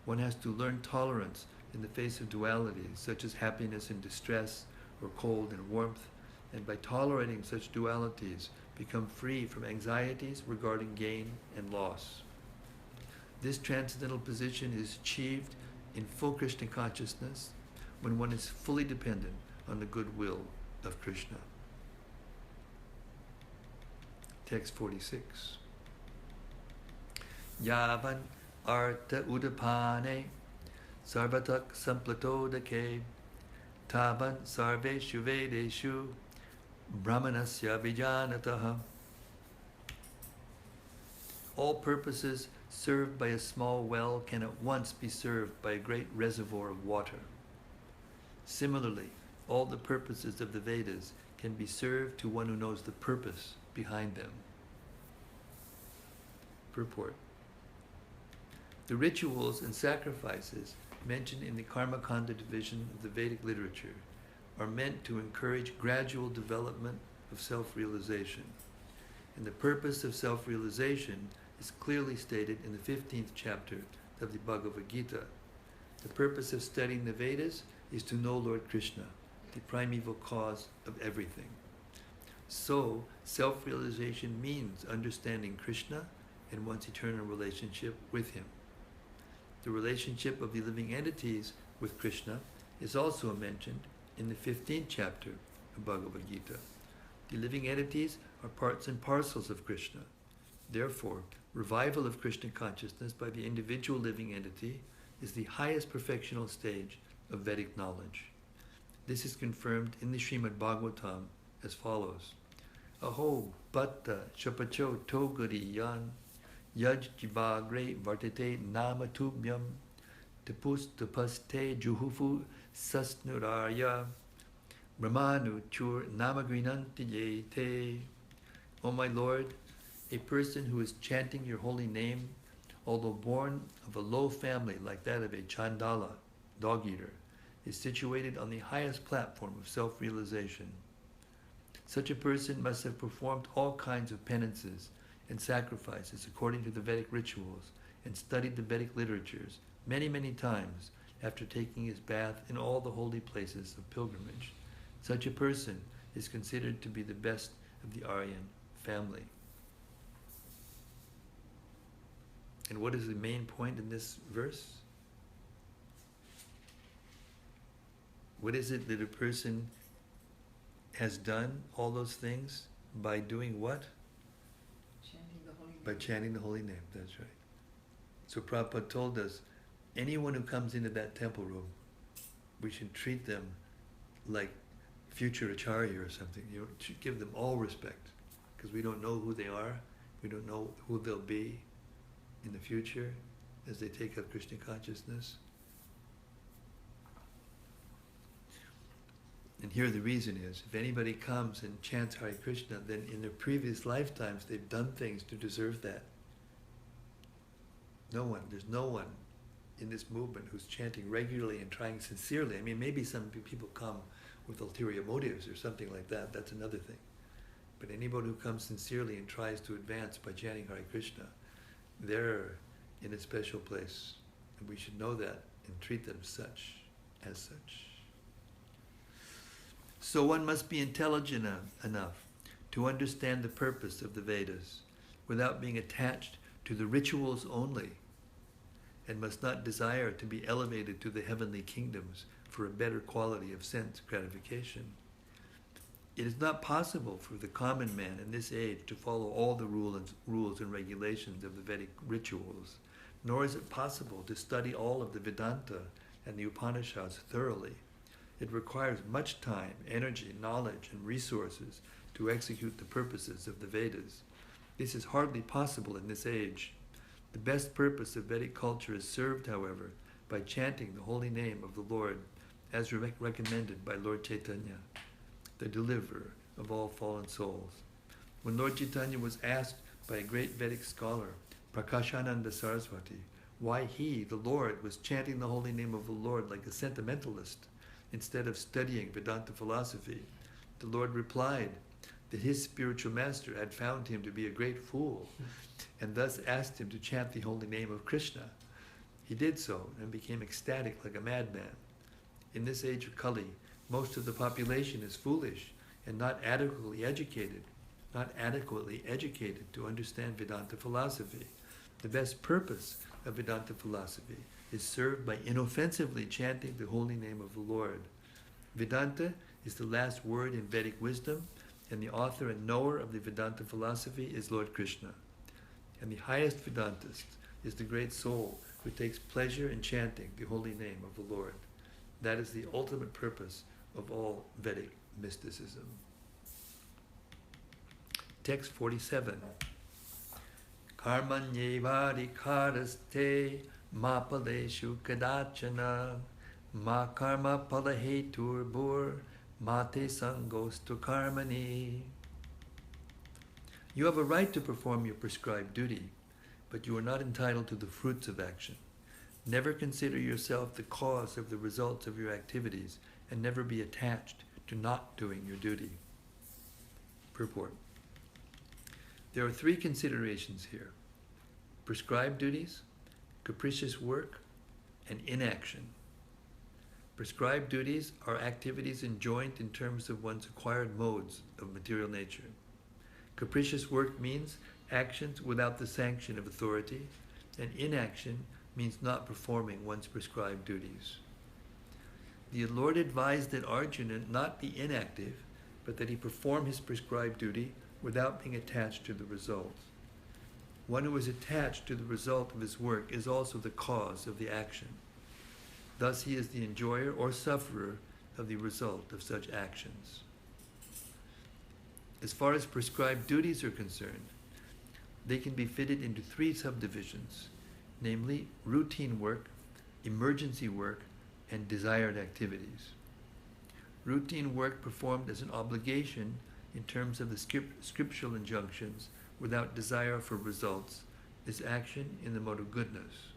One has to learn tolerance in the face of dualities, such as happiness and distress, or cold and warmth, and by tolerating such dualities, become free from anxieties regarding gain and loss. This transcendental position is achieved in full Krishna consciousness when one is fully dependent on the goodwill of Krishna. Text 46. Yavan artha udapane sarvatak samplatodake tavan sarveshu vedeshu brahmanasya vijanataha. All purposes served by a small well can at once be served by a great reservoir of water. Similarly, all the purposes of the Vedas can be served to one who knows the purpose behind them. Purport. The rituals and sacrifices mentioned in the Karmakanda division of the Vedic literature are meant to encourage gradual development of self-realization. And the purpose of self-realization is clearly stated in the 15th chapter of the Bhagavad-Gita. The purpose of studying the Vedas is to know Lord Krishna, the primeval cause of everything. So, self-realization means understanding Krishna and one's eternal relationship with him. The relationship of the living entities with Krishna is also mentioned in the 15th chapter of Bhagavad-Gita. The living entities are parts and parcels of Krishna. Therefore, revival of Krishna consciousness by the individual living entity is the highest perfectional stage of Vedic knowledge. This is confirmed in the Srimad Bhagavatam as follows. Aho bhatta shapacho togariyan yaj jivagre vartate nama tubhyam tapus tapaste juhufu sasnuraya brahmanu chur namagrinanti yete. O my Lord, a person who is chanting your holy name, although born of a low family like that of a Chandala, dog-eater, is situated on the highest platform of self-realization. Such a person must have performed all kinds of penances and sacrifices according to the Vedic rituals and studied the Vedic literatures many, many times after taking his bath in all the holy places of pilgrimage. Such a person is considered to be the best of the Aryan family. And what is the main point in this verse? What is it that a person has done all those things by doing what? Chanting the holy name. By chanting the holy name, that's right. So Prabhupada told us, anyone who comes into that temple room, we should treat them like future acharya or something. You should give them all respect, because we don't know who they are. We don't know who they'll be in the future as they take up Krishna consciousness. And here the reason is, if anybody comes and chants Hare Krishna, then in their previous lifetimes they've done things to deserve that. There's no one in this movement who's chanting regularly and trying sincerely. I mean, maybe some people come with ulterior motives or something like that, that's another thing. But anybody who comes sincerely and tries to advance by chanting Hare Krishna, they're in a special place. And we should know that and treat them as such. So one must be intelligent enough to understand the purpose of the Vedas without being attached to the rituals only, and must not desire to be elevated to the heavenly kingdoms for a better quality of sense gratification. It is not possible for the common man in this age to follow all the rules and regulations of the Vedic rituals, nor is it possible to study all of the Vedanta and the Upanishads thoroughly. It requires much time, energy, knowledge, and resources to execute the purposes of the Vedas. This is hardly possible in this age. The best purpose of Vedic culture is served, however, by chanting the holy name of the Lord, as recommended by Lord Chaitanya, the deliverer of all fallen souls. When Lord Chaitanya was asked by a great Vedic scholar, Prakashananda Saraswati, why he, the Lord, was chanting the holy name of the Lord like a sentimentalist instead of studying Vedanta philosophy, the Lord replied that his spiritual master had found him to be a great fool, and thus asked him to chant the holy name of Krishna. He did so and became ecstatic like a madman. In this age of Kali, most of the population is foolish and not adequately educated to understand Vedanta philosophy. The best purpose of Vedanta philosophy is served by inoffensively chanting the holy name of the Lord. Vedanta is the last word in Vedic wisdom, and the author and knower of the Vedanta philosophy is Lord Krishna. And the highest Vedantist is the great soul who takes pleasure in chanting the holy name of the Lord. That is the ultimate purpose of all Vedic mysticism. Text 47. Karmanyevarikaraste ma paleshu kadachana ma karma palaheturbur ma te sangostu karmani. You have a right to perform your prescribed duty, but you are not entitled to the fruits of action. Never consider yourself the cause of the results of your activities, and never be attached to not doing your duty. Purport. There are three considerations here: prescribed duties, capricious work, and inaction. Prescribed duties are activities enjoined in terms of one's acquired modes of material nature. Capricious work means actions without the sanction of authority, and inaction means not performing one's prescribed duties. The Lord advised that Arjuna not be inactive, but that he perform his prescribed duty without being attached to the result. One who is attached to the result of his work is also the cause of the action. Thus he is the enjoyer or sufferer of the result of such actions. As far as prescribed duties are concerned, they can be fitted into three subdivisions, namely routine work, emergency work, and desired activities. Routine work performed as an obligation in terms of the scriptural injunctions without desire for results is action in the mode of goodness.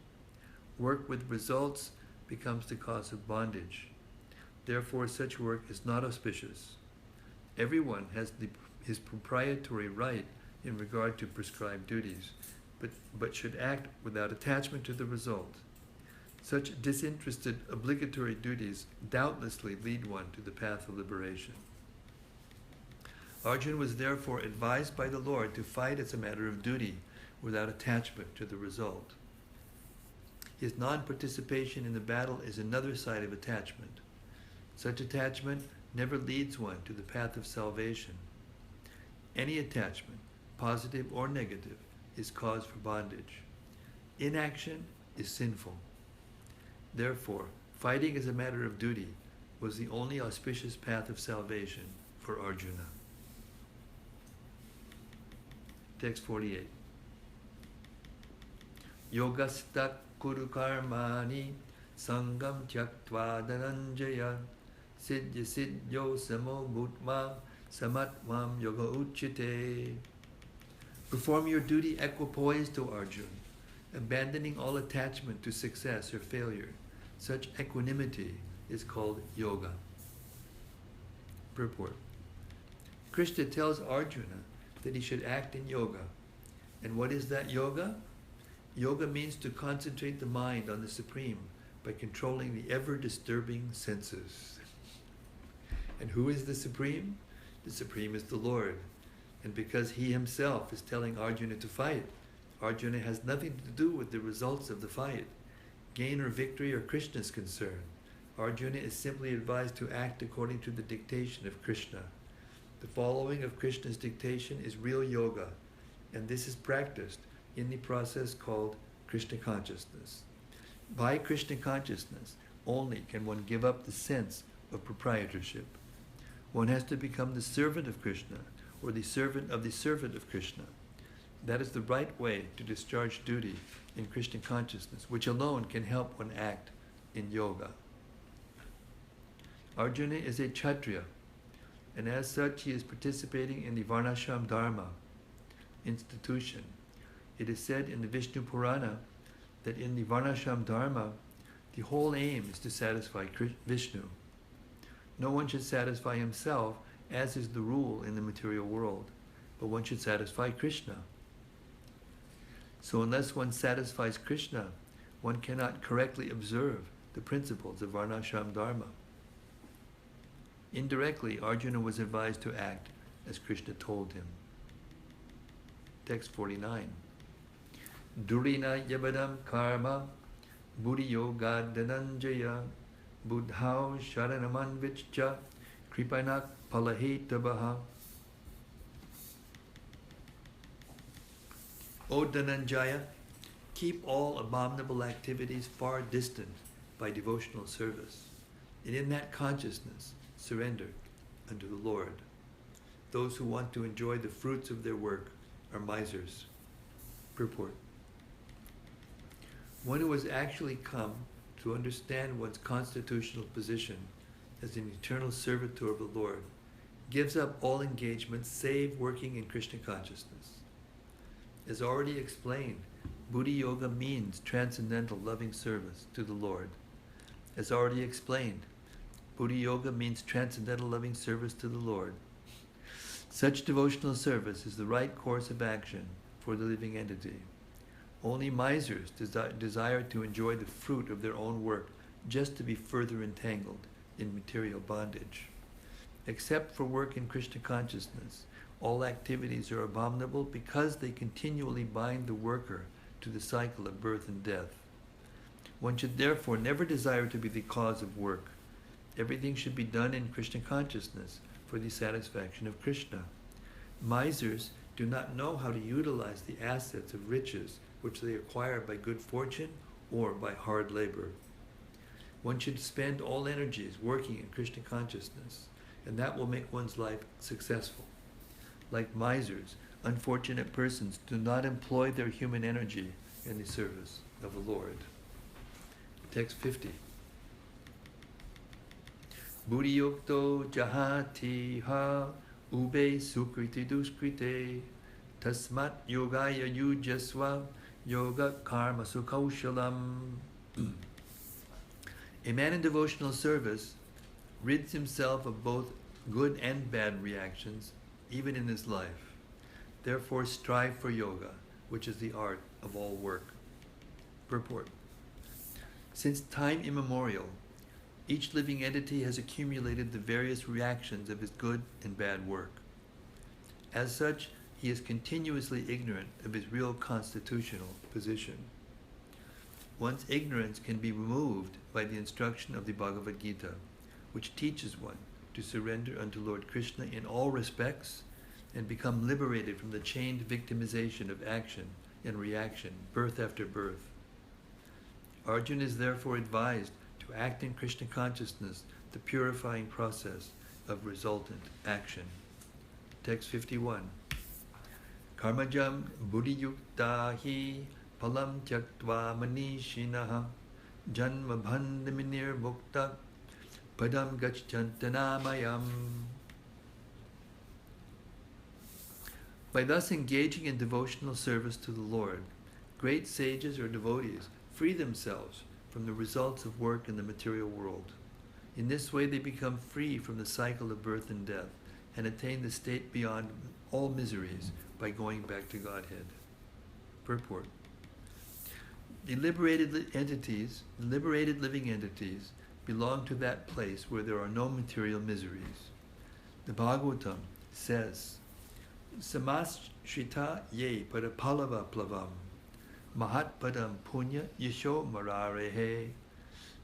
Work with results becomes the cause of bondage. Therefore, such work is not auspicious. Everyone has his proprietary right in regard to prescribed duties, but should act without attachment to the result. Such disinterested obligatory duties doubtlessly lead one to the path of liberation. Arjuna was therefore advised by the Lord to fight as a matter of duty without attachment to the result. His non-participation in the battle is another side of attachment. Such attachment never leads one to the path of salvation. Any attachment, positive or negative, is cause for bondage. Inaction is sinful. Therefore, fighting as a matter of duty was the only auspicious path of salvation for Arjuna. Text 48. Yogastak kuru karmani sangam tyaktva dhananjaya siddhya siddhyo samo bhutma samatvam yoga uchite. Perform your duty equipoised, O Arjuna, abandoning all attachment to success or failure. Such equanimity is called yoga. Purport. Krishna tells Arjuna that he should act in yoga. And what is that yoga? Yoga means to concentrate the mind on the Supreme by controlling the ever-disturbing senses. And who is the Supreme? The Supreme is the Lord. And because he himself is telling Arjuna to fight, Arjuna has nothing to do with the results of the fight. Gain or victory are Krishna's concern. Arjuna is simply advised to act according to the dictation of Krishna. The following of Krishna's dictation is real yoga, and this is practiced in the process called Krishna consciousness. By Krishna consciousness only can one give up the sense of proprietorship. One has to become the servant of Krishna, or the servant of Krishna. That is the right way to discharge duty in Krishna consciousness, which alone can help one act in yoga. Arjuna is a Kshatriya, and as such he is participating in the Varnashram Dharma institution. It is said in the Vishnu Purana that in the Varnashram Dharma, the whole aim is to satisfy Vishnu. No one should satisfy himself, as is the rule in the material world, but one should satisfy Krishna. So unless one satisfies Krishna, one cannot correctly observe the principles of Varnashram Dharma. Indirectly, Arjuna was advised to act as Krishna told him. Text 49. Durina yabadam karma buddhi yoga dhananjaya buddhau sharanamanvichcha kripanak palahetabaha. O Dhananjaya, keep all abominable activities far distant by devotional service, and in that consciousness surrender unto the Lord. Those who want to enjoy the fruits of their work are misers. Purport. One who has actually come to understand one's constitutional position as an eternal servitor of the Lord gives up all engagements save working in Krishna consciousness. As already explained, Buddhi Yoga means transcendental loving service to the Lord. As already explained, Buddhi Yoga means transcendental loving service to the Lord. Such devotional service is the right course of action for the living entity. Only misers desire to enjoy the fruit of their own work just to be further entangled in material bondage. Except for work in Krishna consciousness, all activities are abominable because they continually bind the worker to the cycle of birth and death. One should therefore never desire to be the cause of work. Everything should be done in Krishna consciousness for the satisfaction of Krishna. Misers do not know how to utilize the assets of riches which they acquire by good fortune or by hard labor. One should spend all energies working in Krishna consciousness, and that will make one's life successful. Like misers, unfortunate persons do not employ their human energy in the service of the Lord. Text 50. Buddhi yukto jahati ha ube sukriti duskrite tasmat yogaya yujasva yoga karma sukhaushalam. A man in devotional service rids himself of both good and bad reactions, even in his life. Therefore strive for yoga, which is the art of all work. Purport. Since time immemorial, each living entity has accumulated the various reactions of his good and bad work. As such, he is continuously ignorant of his real constitutional position. One's ignorance can be removed by the instruction of the Bhagavad-Gita, which teaches one to surrender unto Lord Krishna in all respects and become liberated from the chained victimization of action and reaction, birth after birth. Arjuna is therefore advised to act in Krishna consciousness the purifying process of resultant action. Text 51. Karmajam buddhiyukta hi palam tyaktva manishinaha janma bandhaminir mukta padam gacchantanamayam. By thus engaging in devotional service to the Lord, great sages or devotees free themselves from the results of work in the material world. In this way they become free from the cycle of birth and death and attain the state beyond all miseries by going back to Godhead. Purport. The liberated living entities belong to that place where there are no material miseries. The Bhagavatam says, Samashrita ye padapalava plavam mahat padam punya yasho mararehe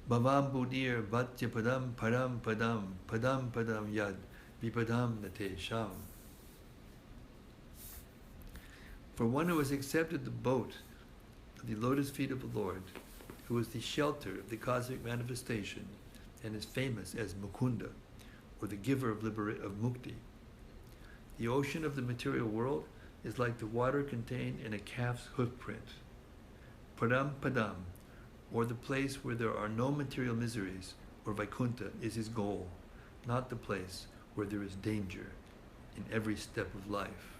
bhavam buddhir vatya padam param padam padam padam yad vipadam nate sham. For one who has accepted the boat of the lotus feet of the Lord, who is the shelter of the cosmic manifestation and is famous as Mukunda, or the giver of mukti, the ocean of the material world is like the water contained in a calf's hoofprint. Padam Padam, or the place where there are no material miseries, or Vaikuntha, is his goal, not the place where there is danger in every step of life.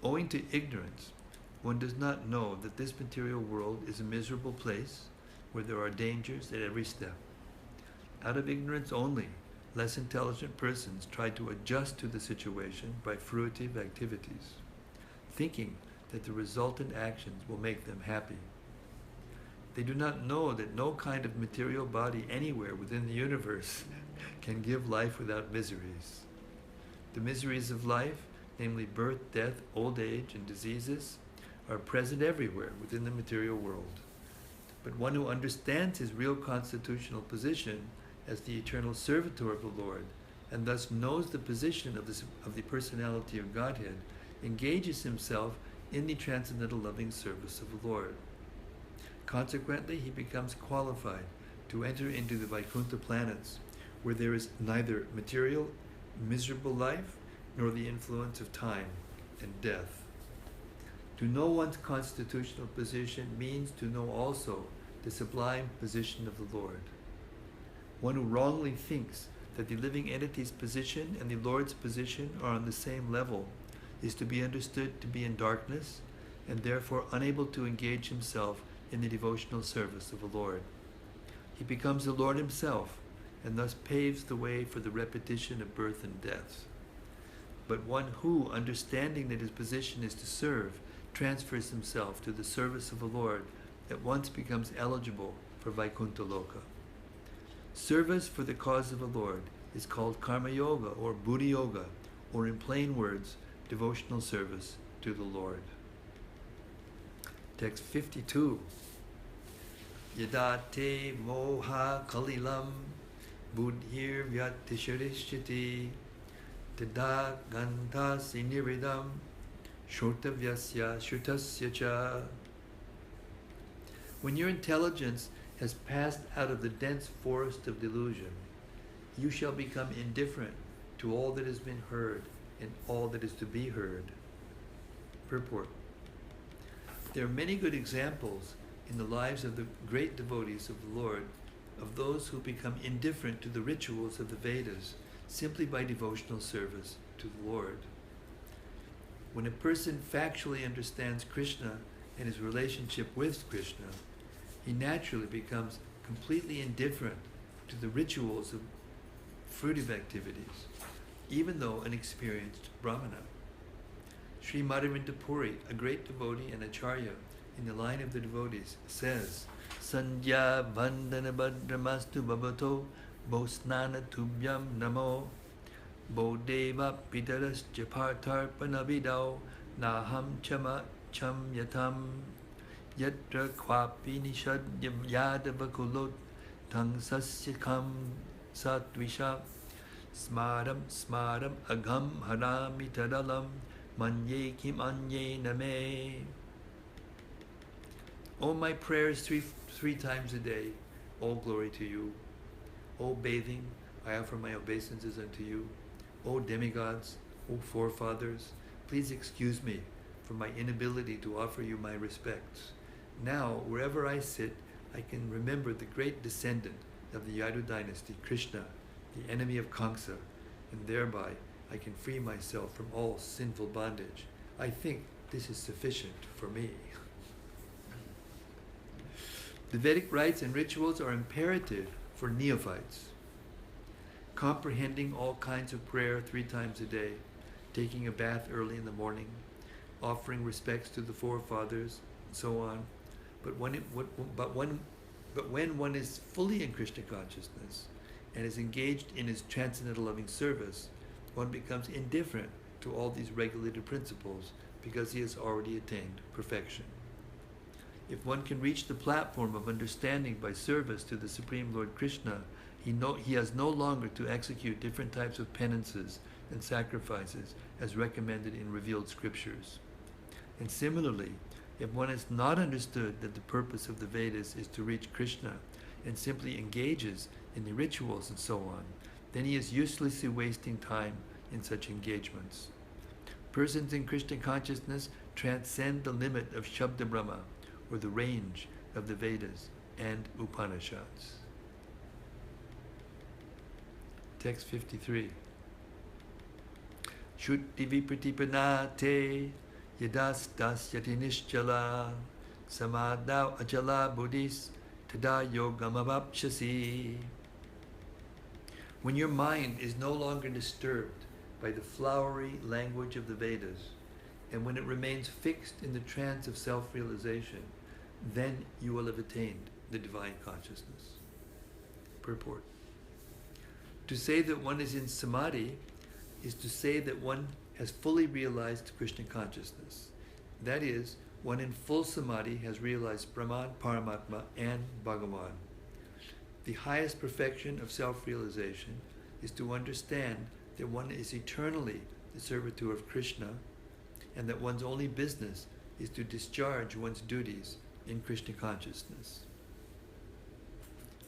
Owing to ignorance, one does not know that this material world is a miserable place where there are dangers at every step. Out of ignorance only, less intelligent persons try to adjust to the situation by fruitive activities, thinking that the resultant actions will make them happy. They do not know that no kind of material body anywhere within the universe can give life without miseries. The miseries of life, namely birth, death, old age, and diseases, are present everywhere within the material world. But one who understands his real constitutional position as the eternal servitor of the Lord, and thus knows the position of the personality of Godhead, engages himself in the transcendental loving service of the Lord. Consequently, he becomes qualified to enter into the Vaikuntha planets, where there is neither material, miserable life, nor the influence of time and death. To know one's constitutional position means to know also the sublime position of the Lord. One who wrongly thinks that the living entity's position and the Lord's position are on the same level is to be understood to be in darkness and therefore unable to engage himself in the devotional service of the Lord. He becomes the Lord himself and thus paves the way for the repetition of birth and death. But one who, understanding that his position is to serve, transfers himself to the service of the Lord, at once becomes eligible for Vaikuntha Loka. Service for the cause of the Lord is called Karma Yoga or Buddha Yoga, or in plain words, devotional service to the Lord. Text 52. Yadate moha kalilam buddhir vyatisharishchiti tada gandhasi niridam shrotavyasya shrutasya cha. When your intelligence has passed out of the dense forest of delusion, you shall become indifferent to all that has been heard and all that is to be heard. Purport. There are many good examples in the lives of the great devotees of the Lord, of those who become indifferent to the rituals of the Vedas simply by devotional service to the Lord. When a person factually understands Krishna and his relationship with Krishna, he naturally becomes completely indifferent to the rituals of fruitive activities, even though an experienced brahmana. Sri Madhavinda Puri, a great devotee and acharya in the line of the devotees, says, Sandhya Vandana Bhadramastu Bhavato Bosnana Tubhyam Namo Bodeva Pitaras Japartarpanavidao Naham Chama Cham Yatam Yatra Kwapi Nishad Yadavakulot Tang Sasyakam Satvisha Smaram Smaram Agam Harami Tadalam Manye Kim Anye Name. O my prayers three times a day, all glory to you. O bathing, I offer my obeisances unto you. O demigods, O forefathers, please excuse me for my inability to offer you my respects. Now, wherever I sit, I can remember the great descendant of the Yadu dynasty, Krishna, the enemy of Kamsa, and thereby I can free myself from all sinful bondage. I think this is sufficient for me. The Vedic rites and rituals are imperative for neophytes. Comprehending all kinds of prayer 3 times a day, taking a bath early in the morning, offering respects to the forefathers, and so on. But when one is fully in Krishna consciousness and is engaged in his transcendental loving service, one becomes indifferent to all these regulated principles because he has already attained perfection. If one can reach the platform of understanding by service to the Supreme Lord Krishna, he has no longer to execute different types of penances and sacrifices as recommended in revealed scriptures. And similarly, if one has not understood that the purpose of the Vedas is to reach Krishna and simply engages in the rituals and so on, then he is uselessly wasting time in such engagements. Persons in Krishna consciousness transcend the limit of Shabda Brahma, or the range of the Vedas and Upanishads. Text 53. Shuddhi vipratipanate yadas dasyati nishchala samadau achala buddhis tada yogamavapshasi. When your mind is no longer disturbed by the flowery language of the Vedas, and when it remains fixed in the trance of self-realization, then you will have attained the divine consciousness. Purport. To say that one is in samadhi is to say that one has fully realized Krishna consciousness. That is, one in full samadhi has realized Brahman, Paramatma, and Bhagavan. The highest perfection of self-realization is to understand that one is eternally the servitor of Krishna, and that one's only business is to discharge one's duties in Krishna consciousness.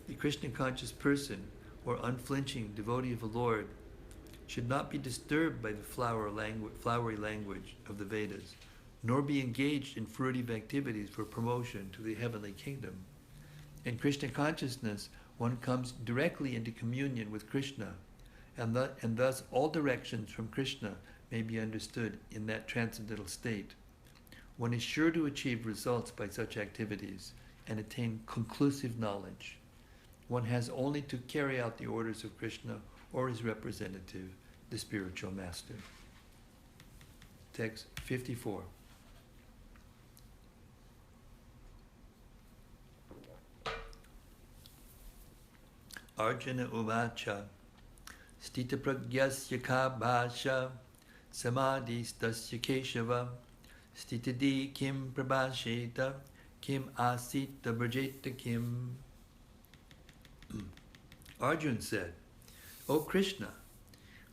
The Krishna conscious person, or unflinching devotee of the Lord, should not be disturbed by the flowery language of the Vedas, nor be engaged in fruitive activities for promotion to the heavenly kingdom. In Krishna consciousness, one comes directly into communion with Krishna, and thus all directions from Krishna may be understood in that transcendental state. One is sure to achieve results by such activities and attain conclusive knowledge. One has only to carry out the orders of Krishna or his representative, the spiritual master. Text 54. Arjuna uvacha stita pragyasya ka bhasha samadhi stasya Kesava stitadi kim prabhasheta kim asita brajeta kim. Arjuna said, O Krishna,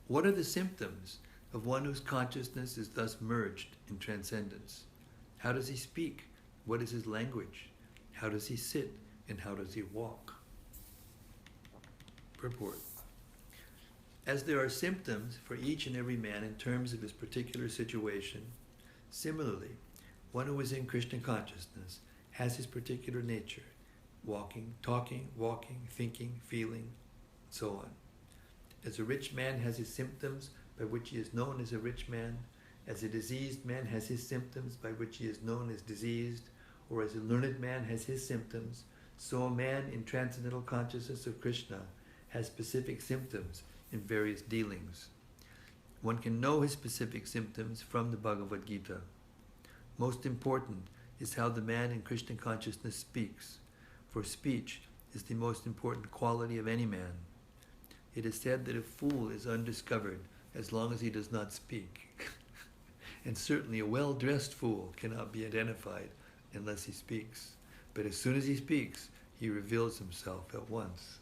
what are the symptoms of one whose consciousness is thus merged in transcendence? How does he speak? What is his language? How does he sit? And how does he walk? Purport. As there are symptoms for each and every man in terms of his particular situation, similarly, one who is in Krishna consciousness has his particular nature, talking, walking, thinking, feeling, so on. As a rich man has his symptoms by which he is known as a rich man, as a diseased man has his symptoms by which he is known as diseased, or as a learned man has his symptoms, so a man in transcendental consciousness of Krishna has specific symptoms in various dealings. One can know his specific symptoms from the Bhagavad-Gita. Most important is how the man in Krishna consciousness speaks, for speech is the most important quality of any man. It is said that a fool is undiscovered as long as he does not speak. And certainly a well-dressed fool cannot be identified unless he speaks. But as soon as he speaks, he reveals himself at once.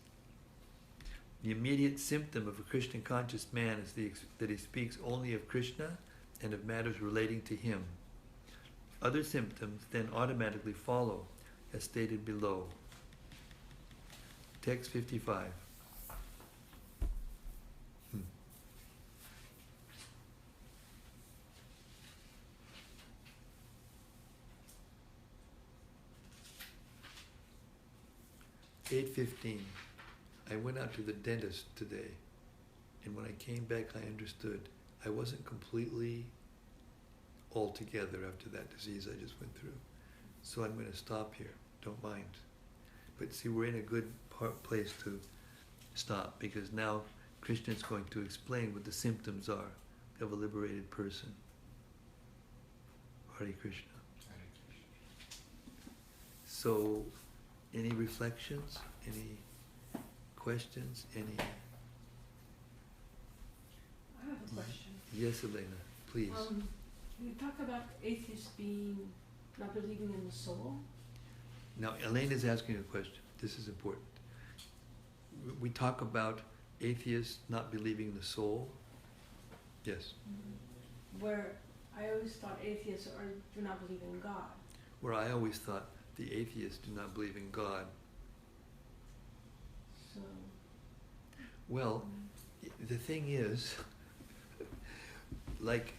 The immediate symptom of a Krishna conscious man is that he speaks only of Krishna and of matters relating to him. Other symptoms then automatically follow, as stated below. Text 55. 8:15. I went out to the dentist today, and when I came back, I understood I wasn't completely all together after that disease I just went through. So I'm going to stop here. Don't mind. But see, we're in a good place to stop, because now Krishna is going to explain what the symptoms are of a liberated person. Hare Krishna. So, any reflections? Any questions? Any? I have a question. Yes, Elena, please. You talk about atheists being not believing in the soul. Now, Elena is asking a question. This is important. We talk about atheists not believing in the soul. Yes. Where I always thought atheists do not believe in God. Where I always thought the atheists do not believe in God. So. Well, the thing is, like,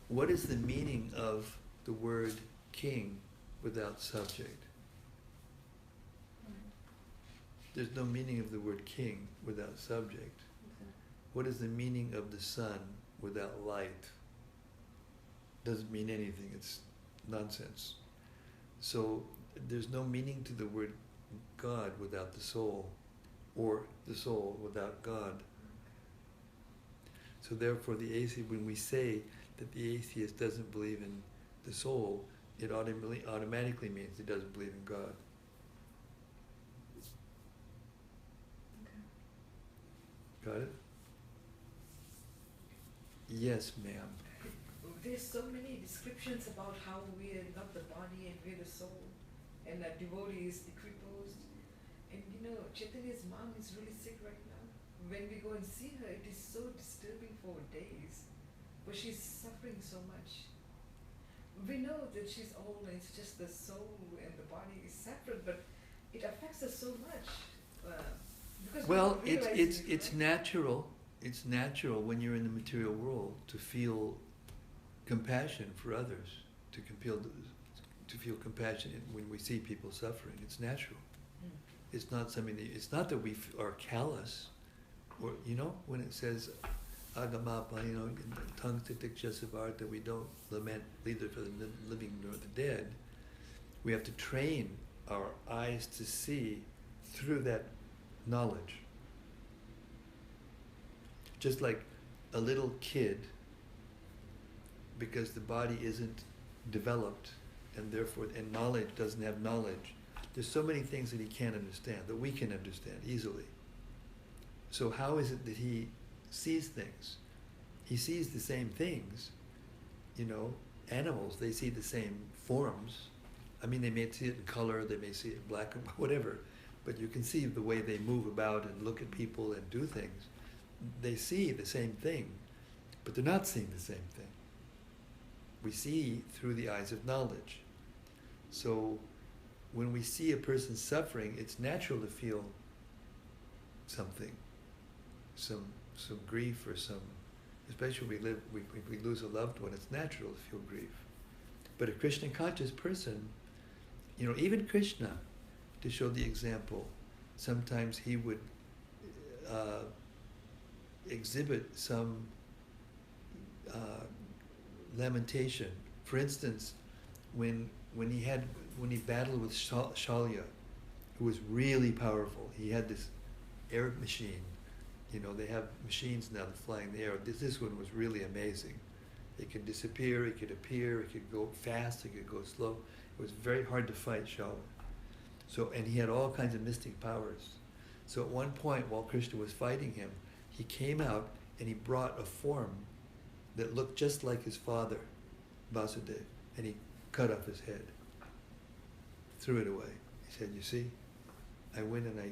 what is the meaning of the word king without subject? There's no meaning of the word king without subject. Okay. What is the meaning of the sun without light? Doesn't mean anything. It's nonsense. So there's no meaning to the word God without the soul, or the soul without God. So therefore, the atheist, when we say that the atheist doesn't believe in the soul, it automatically means he doesn't believe in God. Got it? Yes, ma'am. There's so many descriptions about how we are not the body and we're the soul, and that devotee is the cripples. And Chaitanya's mom is really sick right now. When we go and see her, it is so disturbing for days. But she's suffering so much. We know that she's old and it's just the soul and the body is separate, but it affects us so much. Because Well, we don't realize it, it's right? natural. It's natural when you're in the material world to feel compassion for others, to feel compassion when we see people suffering. It's natural. Mm. It's not something that, it's not that we are callous, or when it says agamapa, tongue titik jasavar, that we don't lament neither for the living nor the dead. We have to train our eyes to see through that knowledge. Just like a little kid, because the body isn't developed, and therefore, and knowledge doesn't have knowledge, there's so many things that he can't understand, that we can understand easily. So how is it that he sees things? He sees the same things. Animals, they see the same forms. I mean, they may see it in color, they may see it in black and whatever, but you can see the way they move about and look at people and do things. They see the same thing, but they're not seeing the same thing. We see through the eyes of knowledge. So when we see a person suffering, it's natural to feel something, some grief, or especially when we lose a loved one, it's natural to feel grief. But a Krishna conscious person, even Krishna, to show the example, sometimes he would exhibit some lamentation. For instance, when he battled with Shalya, who was really powerful, he had this air machine. They have machines now that fly in the air. This one was really amazing. It could disappear, it could appear, it could go fast, it could go slow. It was very hard to fight Shalya. And he had all kinds of mystic powers. So at one point, while Krishna was fighting him, he came out and he brought a form that looked just like his father, Vasudeva, and he cut off his head, threw it away. He said, "You see, I went and I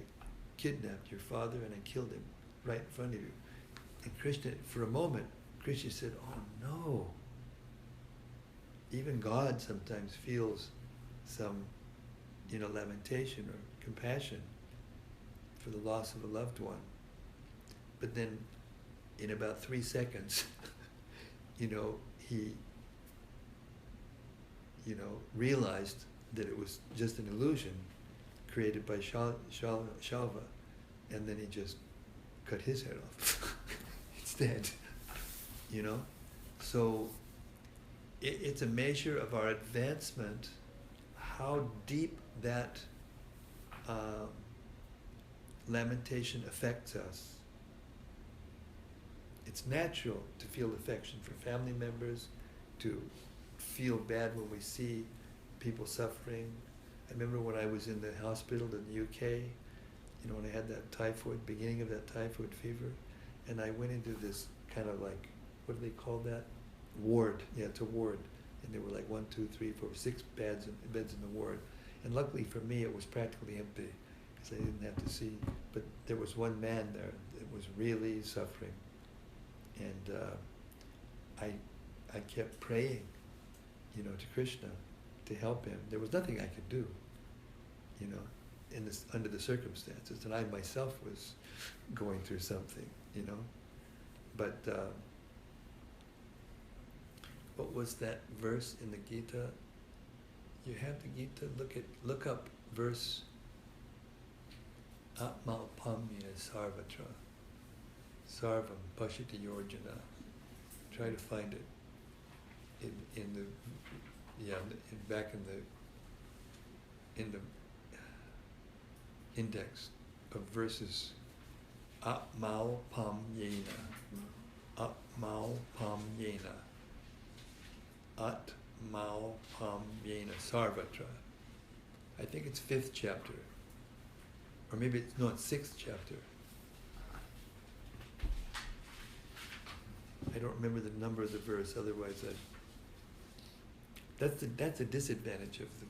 kidnapped your father and I killed him right in front of you." And Krishna, for a moment, Krishna said, "Oh no." Even God sometimes feels some, lamentation or compassion for the loss of a loved one. But then, in about 3 seconds, he, realized that it was just an illusion, created by Shalva, and then he just cut his head off instead, you know? So it's a measure of our advancement, how deep that lamentation affects us. It's natural to feel affection for family members, to feel bad when we see people suffering. I remember when I was in the hospital in the UK, you know, when I had that typhoid, beginning of that typhoid fever, and I went into this kind of like, what do they call that? Ward. Yeah, it's a ward. And there were like 1, 2, 3, 4, 6 beds in the ward. And luckily for me, it was practically empty because I didn't have to see. But there was one man there that was really suffering. And I kept praying, you know, to Krishna to help him. There was nothing I could do, you know, under the circumstances. And I myself was going through something, you know. But what was that verse in the Gita? You have the Gita, look up verse Atmalpamya Sarvatra. Sarvam Pashiti Yorjana. Try to find it back in the index of verses. Atmalpamyena. Atmalpamyena. Atmalpamyena Sarvatra. I think it's 5th chapter. Or maybe it's 6th chapter. I don't remember the number of the verse, otherwise that's a disadvantage of the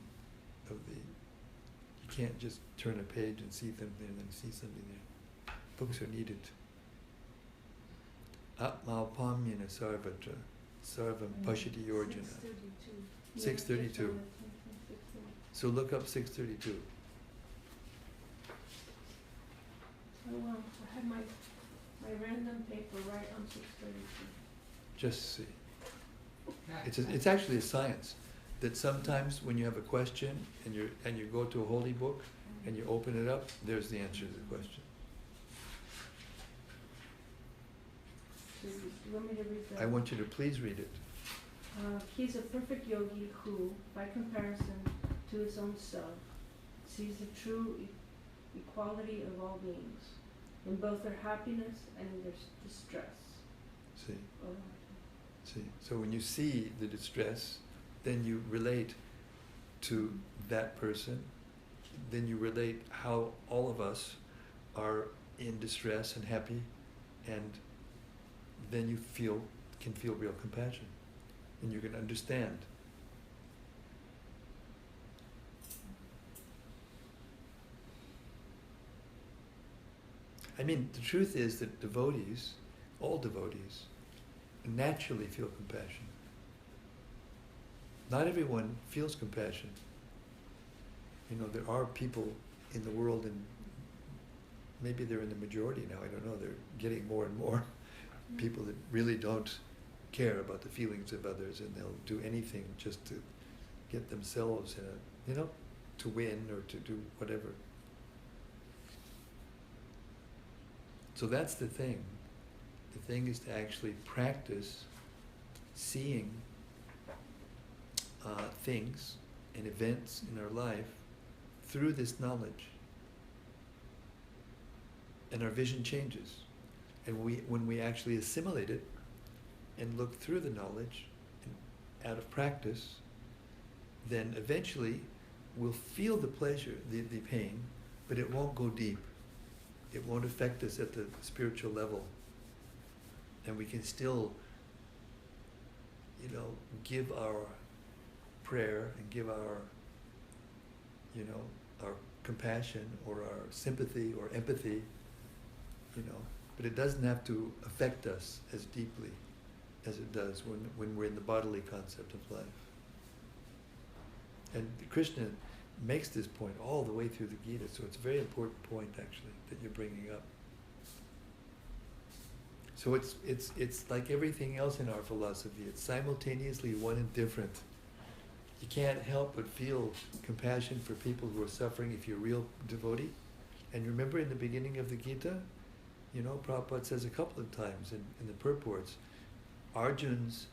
you can't just turn a page and see something and then see something there. Books are needed. Atmalpamyena Sarvatra Sarvam Pashiti Yorjana. 632. So look up 632. Oh wow, I had my random paper right on 632. Just see. It's actually a science that sometimes when you have a question and you go to a holy book and you open it up, there's the answer to the question. So you want me to read that? I want you to please read it. He's a perfect yogi who, by comparison to his own self, sees the true equality of all beings, in both their happiness and in their distress. See? See? So when you see the distress, then you relate to that person, then you relate how all of us are in distress and happy, and then you can feel real compassion, and you can understand. I mean, the truth is that devotees, all devotees, naturally feel compassion. Not everyone feels compassion. You know, there are people in the world, and maybe they're in the majority now, I don't know, they're getting more and more people that really don't care about the feelings of others, and they'll do anything just to get themselves in a, you know, to win or to do whatever. So that's the thing. The thing is to actually practice seeing things and events in our life through this knowledge. And our vision changes. And when we actually assimilate it and look through the knowledge and out of practice, then eventually we'll feel the pleasure, the pain, but it won't go deep. It won't affect us at the spiritual level. And we can still, you know, give our prayer and give our, you know, our compassion or our sympathy or empathy, you know, but it doesn't have to affect us as deeply as it does when we're in the bodily concept of life. And Krishna makes this point all the way through the Gita, so it's a very important point actually that you're bringing up. So it's like everything else in our philosophy. It's simultaneously one and different. you can't help but feel compassion for people who are suffering if you're a real devotee. And remember in the beginning of the Gita, you know, Prabhupada says a couple of times in the purports, Arjun's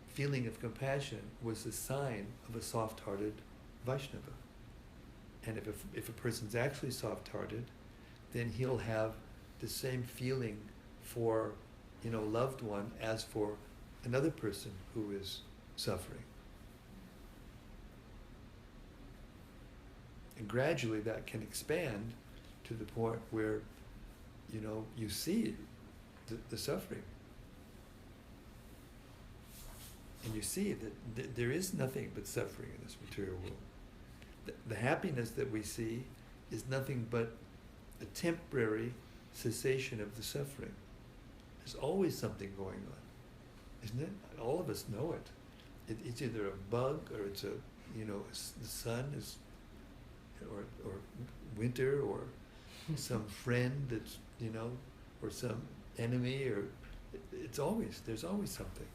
feeling of compassion was the sign of a soft-hearted Vaishnava. And if a person's actually soft-hearted, then he'll have the same feeling for, you know, loved one as for another person who is suffering. And gradually that can expand to the point where, you know, you see the suffering. And you see that there is nothing but suffering in this material world. The happiness that we see is nothing but a temporary cessation of the suffering. There's always something going on, isn't it? All of us know it. It's either a bug or it's a, you know, the sun is, or winter, or some friend that's, you know, or some enemy, or there's always something.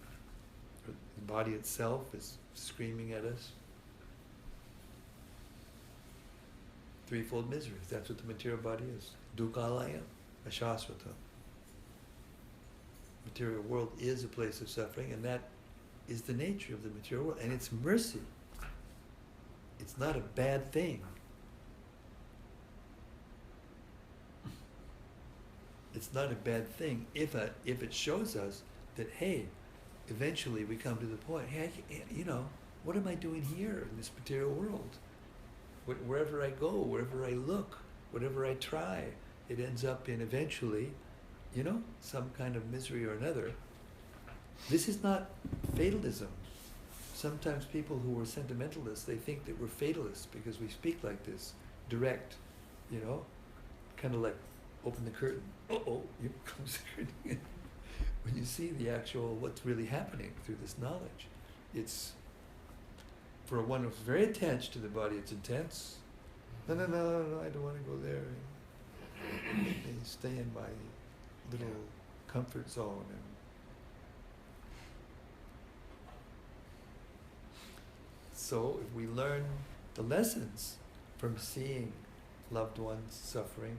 Or the body itself is screaming at us. Threefold miseries, that's what the material body is. Dukkhalaya, ashasvata. Material world is a place of suffering, and that is the nature of the material world, and it's mercy. It's not a bad thing. It's not a bad thing if it shows us that, hey, eventually we come to the point, hey, you know, what am I doing here in this material world? Wherever I go, wherever I look, whatever I try, it ends up in eventually, you know, some kind of misery or another. This is not fatalism. Sometimes people who are sentimentalists, they think that we're fatalists because we speak like this, direct, you know, kind of like open the curtain. Uh-oh, here comes the curtain. When you see the actual, what's really happening through this knowledge, it's, for one who's very attached to the body, it's intense. No, I don't want to go there. I stay in my little comfort zone. And so if we learn the lessons from seeing loved ones suffering,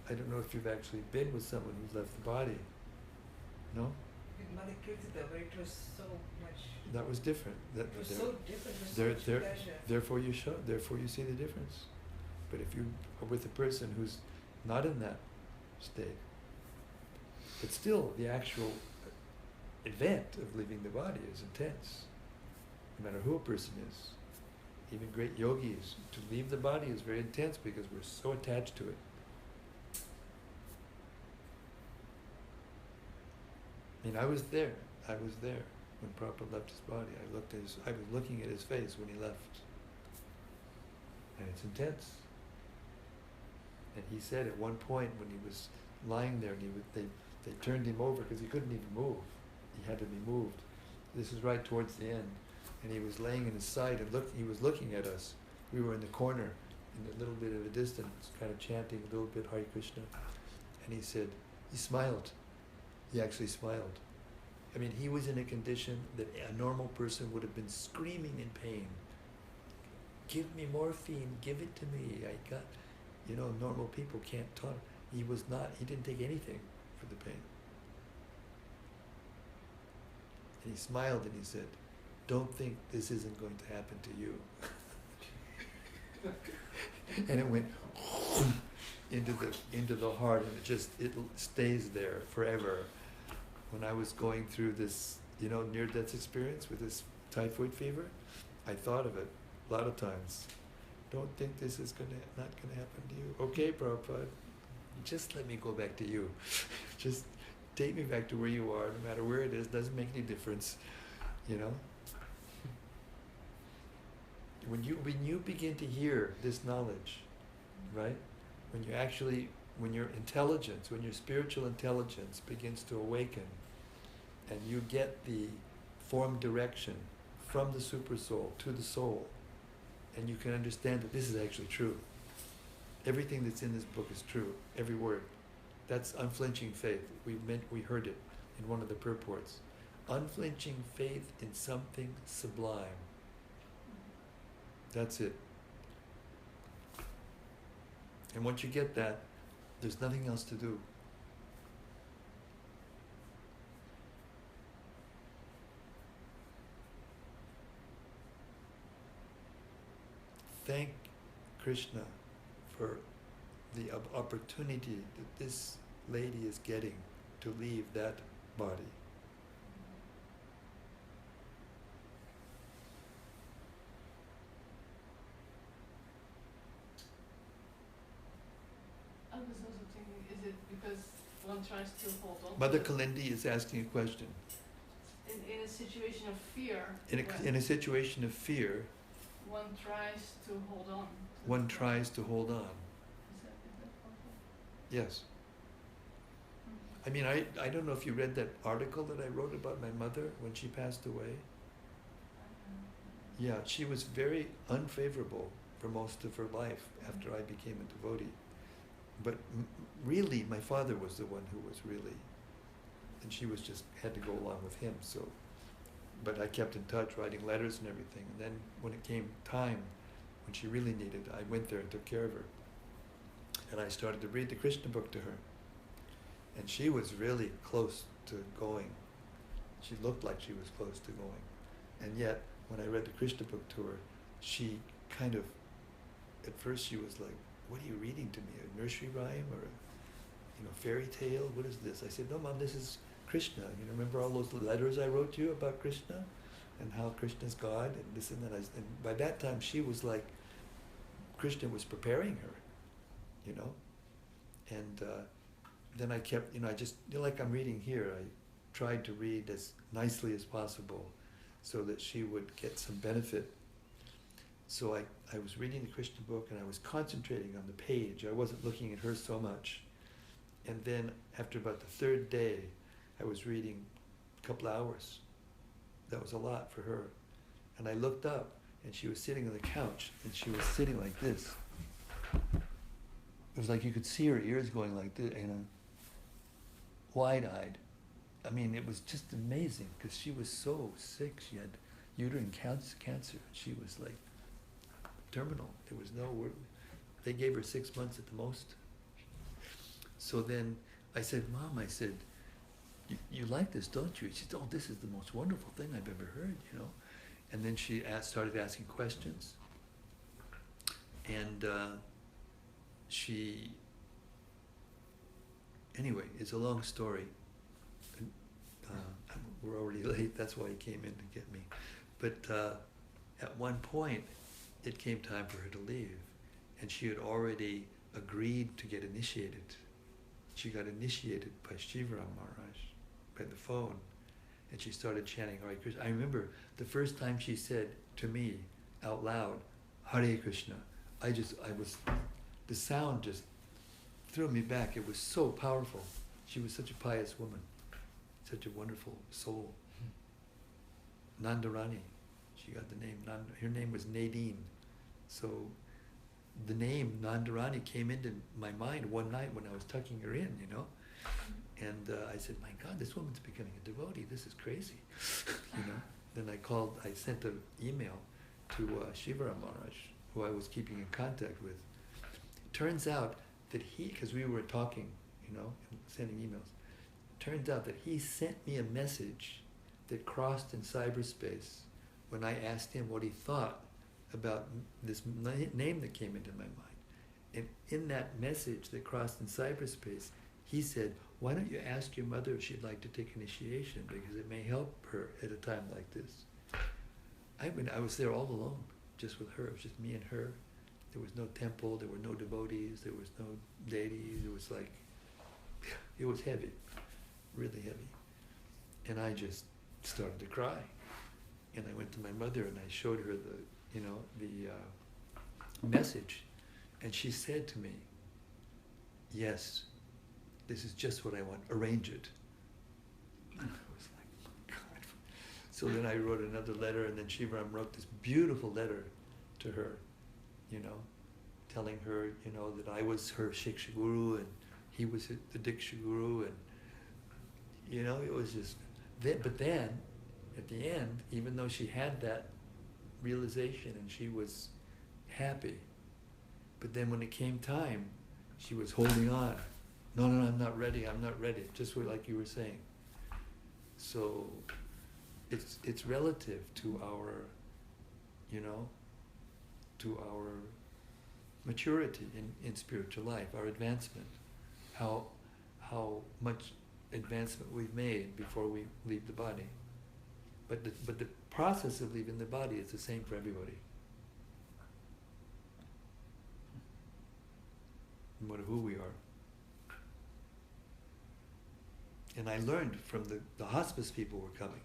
I don't know if you've actually been with someone who's left the body. No? With Mother Kirtita, where it was so much. That was different. It was so different. It was so much pleasure. Therefore you see the difference. But if you are with a person who's not in that state, but still the actual event of leaving the body is intense. No matter who a person is. Even great yogis, to leave the body is very intense because we're so attached to it. I mean, I was there when Prabhupada left his body. I was looking at his face when he left. And it's intense. And he said at one point when he was lying there, and they turned him over because he couldn't even move. He had to be moved. This is right towards the end. And he was laying in his side and he was looking at us. We were in the corner, in a little bit of a distance, kind of chanting a little bit Hare Krishna. And he said, he smiled. He actually smiled. I mean, he was in a condition that a normal person would have been screaming in pain. Give me morphine, give it to me. I got, you know, normal people can't talk. He was not, he didn't take anything for the pain. And he smiled and he said, don't think this isn't going to happen to you. And it went into the heart, and it stays there forever. When I was going through this, you know, near-death experience with this typhoid fever, I thought of it a lot of times. Don't think this is not gonna happen to you. Okay, Prabhupada, just let me go back to you. Just take me back to where you are, no matter where it is, doesn't make any difference, you know? When you begin to hear this knowledge, right? When your intelligence, when your spiritual intelligence begins to awaken, and you get the form direction from the super soul to the soul, and you can understand that this is actually true. Everything that's in this book is true, every word. That's unflinching faith. We heard it in one of the purports. Unflinching faith in something sublime. That's it. And once you get that, there's nothing else to do. Thank Krishna for the opportunity that this lady is getting to leave that body. I was also thinking, is it because one tries to hold on? Mother Kalindi is asking a question. In a situation of fear, In a situation of fear, one tries to hold on. one tries to hold on. Is that possible? Yes. I mean, I don't know if you read that article that I wrote about my mother when she passed away. Yeah, she was very unfavorable for most of her life after I became a devotee. But really, my father was the one who was really, and she was just had to go along with him. So, but I kept in touch, writing letters and everything. And then when it came time, when she really needed, I went there and took care of her. And I started to read the Krishna book to her. And she was really close to going. She looked like she was close to going. And yet, when I read the Krishna book to her, she kind of, at first she was like, "What are you reading to me? A nursery rhyme or a fairy tale? What is this?" I said, "No, Mom, this is Krishna. Remember all those letters I wrote to you about Krishna? And how Krishna's God and this and that." And by that time she was like, Krishna was preparing her, And then I kept, I just, like I'm reading here, I tried to read as nicely as possible so that she would get some benefit. So I was reading the Krishna book and I was concentrating on the page. I wasn't looking at her so much. And then after about the third day, I was reading a couple hours. That was a lot for her. And I looked up and she was sitting on the couch and she was sitting like this. It was like you could see her ears going like this, wide-eyed. I mean, it was just amazing because she was so sick. She had uterine cancer. She was like terminal. There was no word. They gave her 6 months at the most. So then I said, "Mom," I said, you like this, don't you?" She said, "Oh, this is the most wonderful thing I've ever heard, And then she started asking questions. And anyway, it's a long story. We're already late, that's why he came in to get me. But at one point, it came time for her to leave. And she had already agreed to get initiated. She got initiated by Shivaram Maharaj, by the phone. And she started chanting Hare Krishna. I remember the first time she said to me out loud, "Hare Krishna," the sound just threw me back. It was so powerful. She was such a pious woman, such a wonderful soul. Nandarani, she got the name. Her name was Nadine. So the name Nandarani came into my mind one night when I was tucking her in, And I said, "My God, this woman's becoming a devotee. This is crazy," Then I sent an email to Shivaram Maharaj, who I was keeping in contact with. Turns out that because we were talking, and sending emails, turns out that he sent me a message that crossed in cyberspace when I asked him what he thought about this name that came into my mind. And in that message that crossed in cyberspace, he said, "Why don't you ask your mother if she'd like to take initiation, because it may help her at a time like this." I was there all alone, just with her. It was just me and her. There was no temple, there were no devotees, there was no deities. It was like, it was heavy, really heavy. And I just started to cry. And I went to my mother and I showed her the message. And she said to me, "Yes, this is just what I want. Arrange it." And I was like, God. So then I wrote another letter, and then Shivaram wrote this beautiful letter to her, telling her, that I was her Shiksha Guru and he was the Diksha Guru, and, it was just, but then, at the end, even though she had that realization and she was happy. But then when it came time, she was holding on. No, I'm not ready, just like you were saying. So it's relative to our, to our maturity in spiritual life, our advancement, how much advancement we've made before we leave the body. But the process of leaving the body is the same for everybody. No matter who we are. And I learned from the hospice people were coming,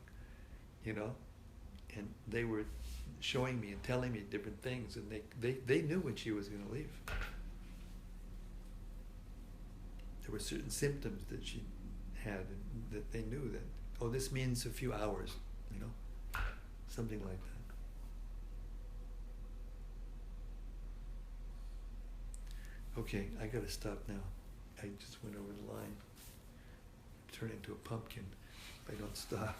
and they were showing me and telling me different things, and they knew when she was going to leave. There were certain symptoms that she had, and that they knew that, oh, this means a few hours, something like that. Okay, I gotta stop now. I just went over the line. Turn into a pumpkin if I don't stop.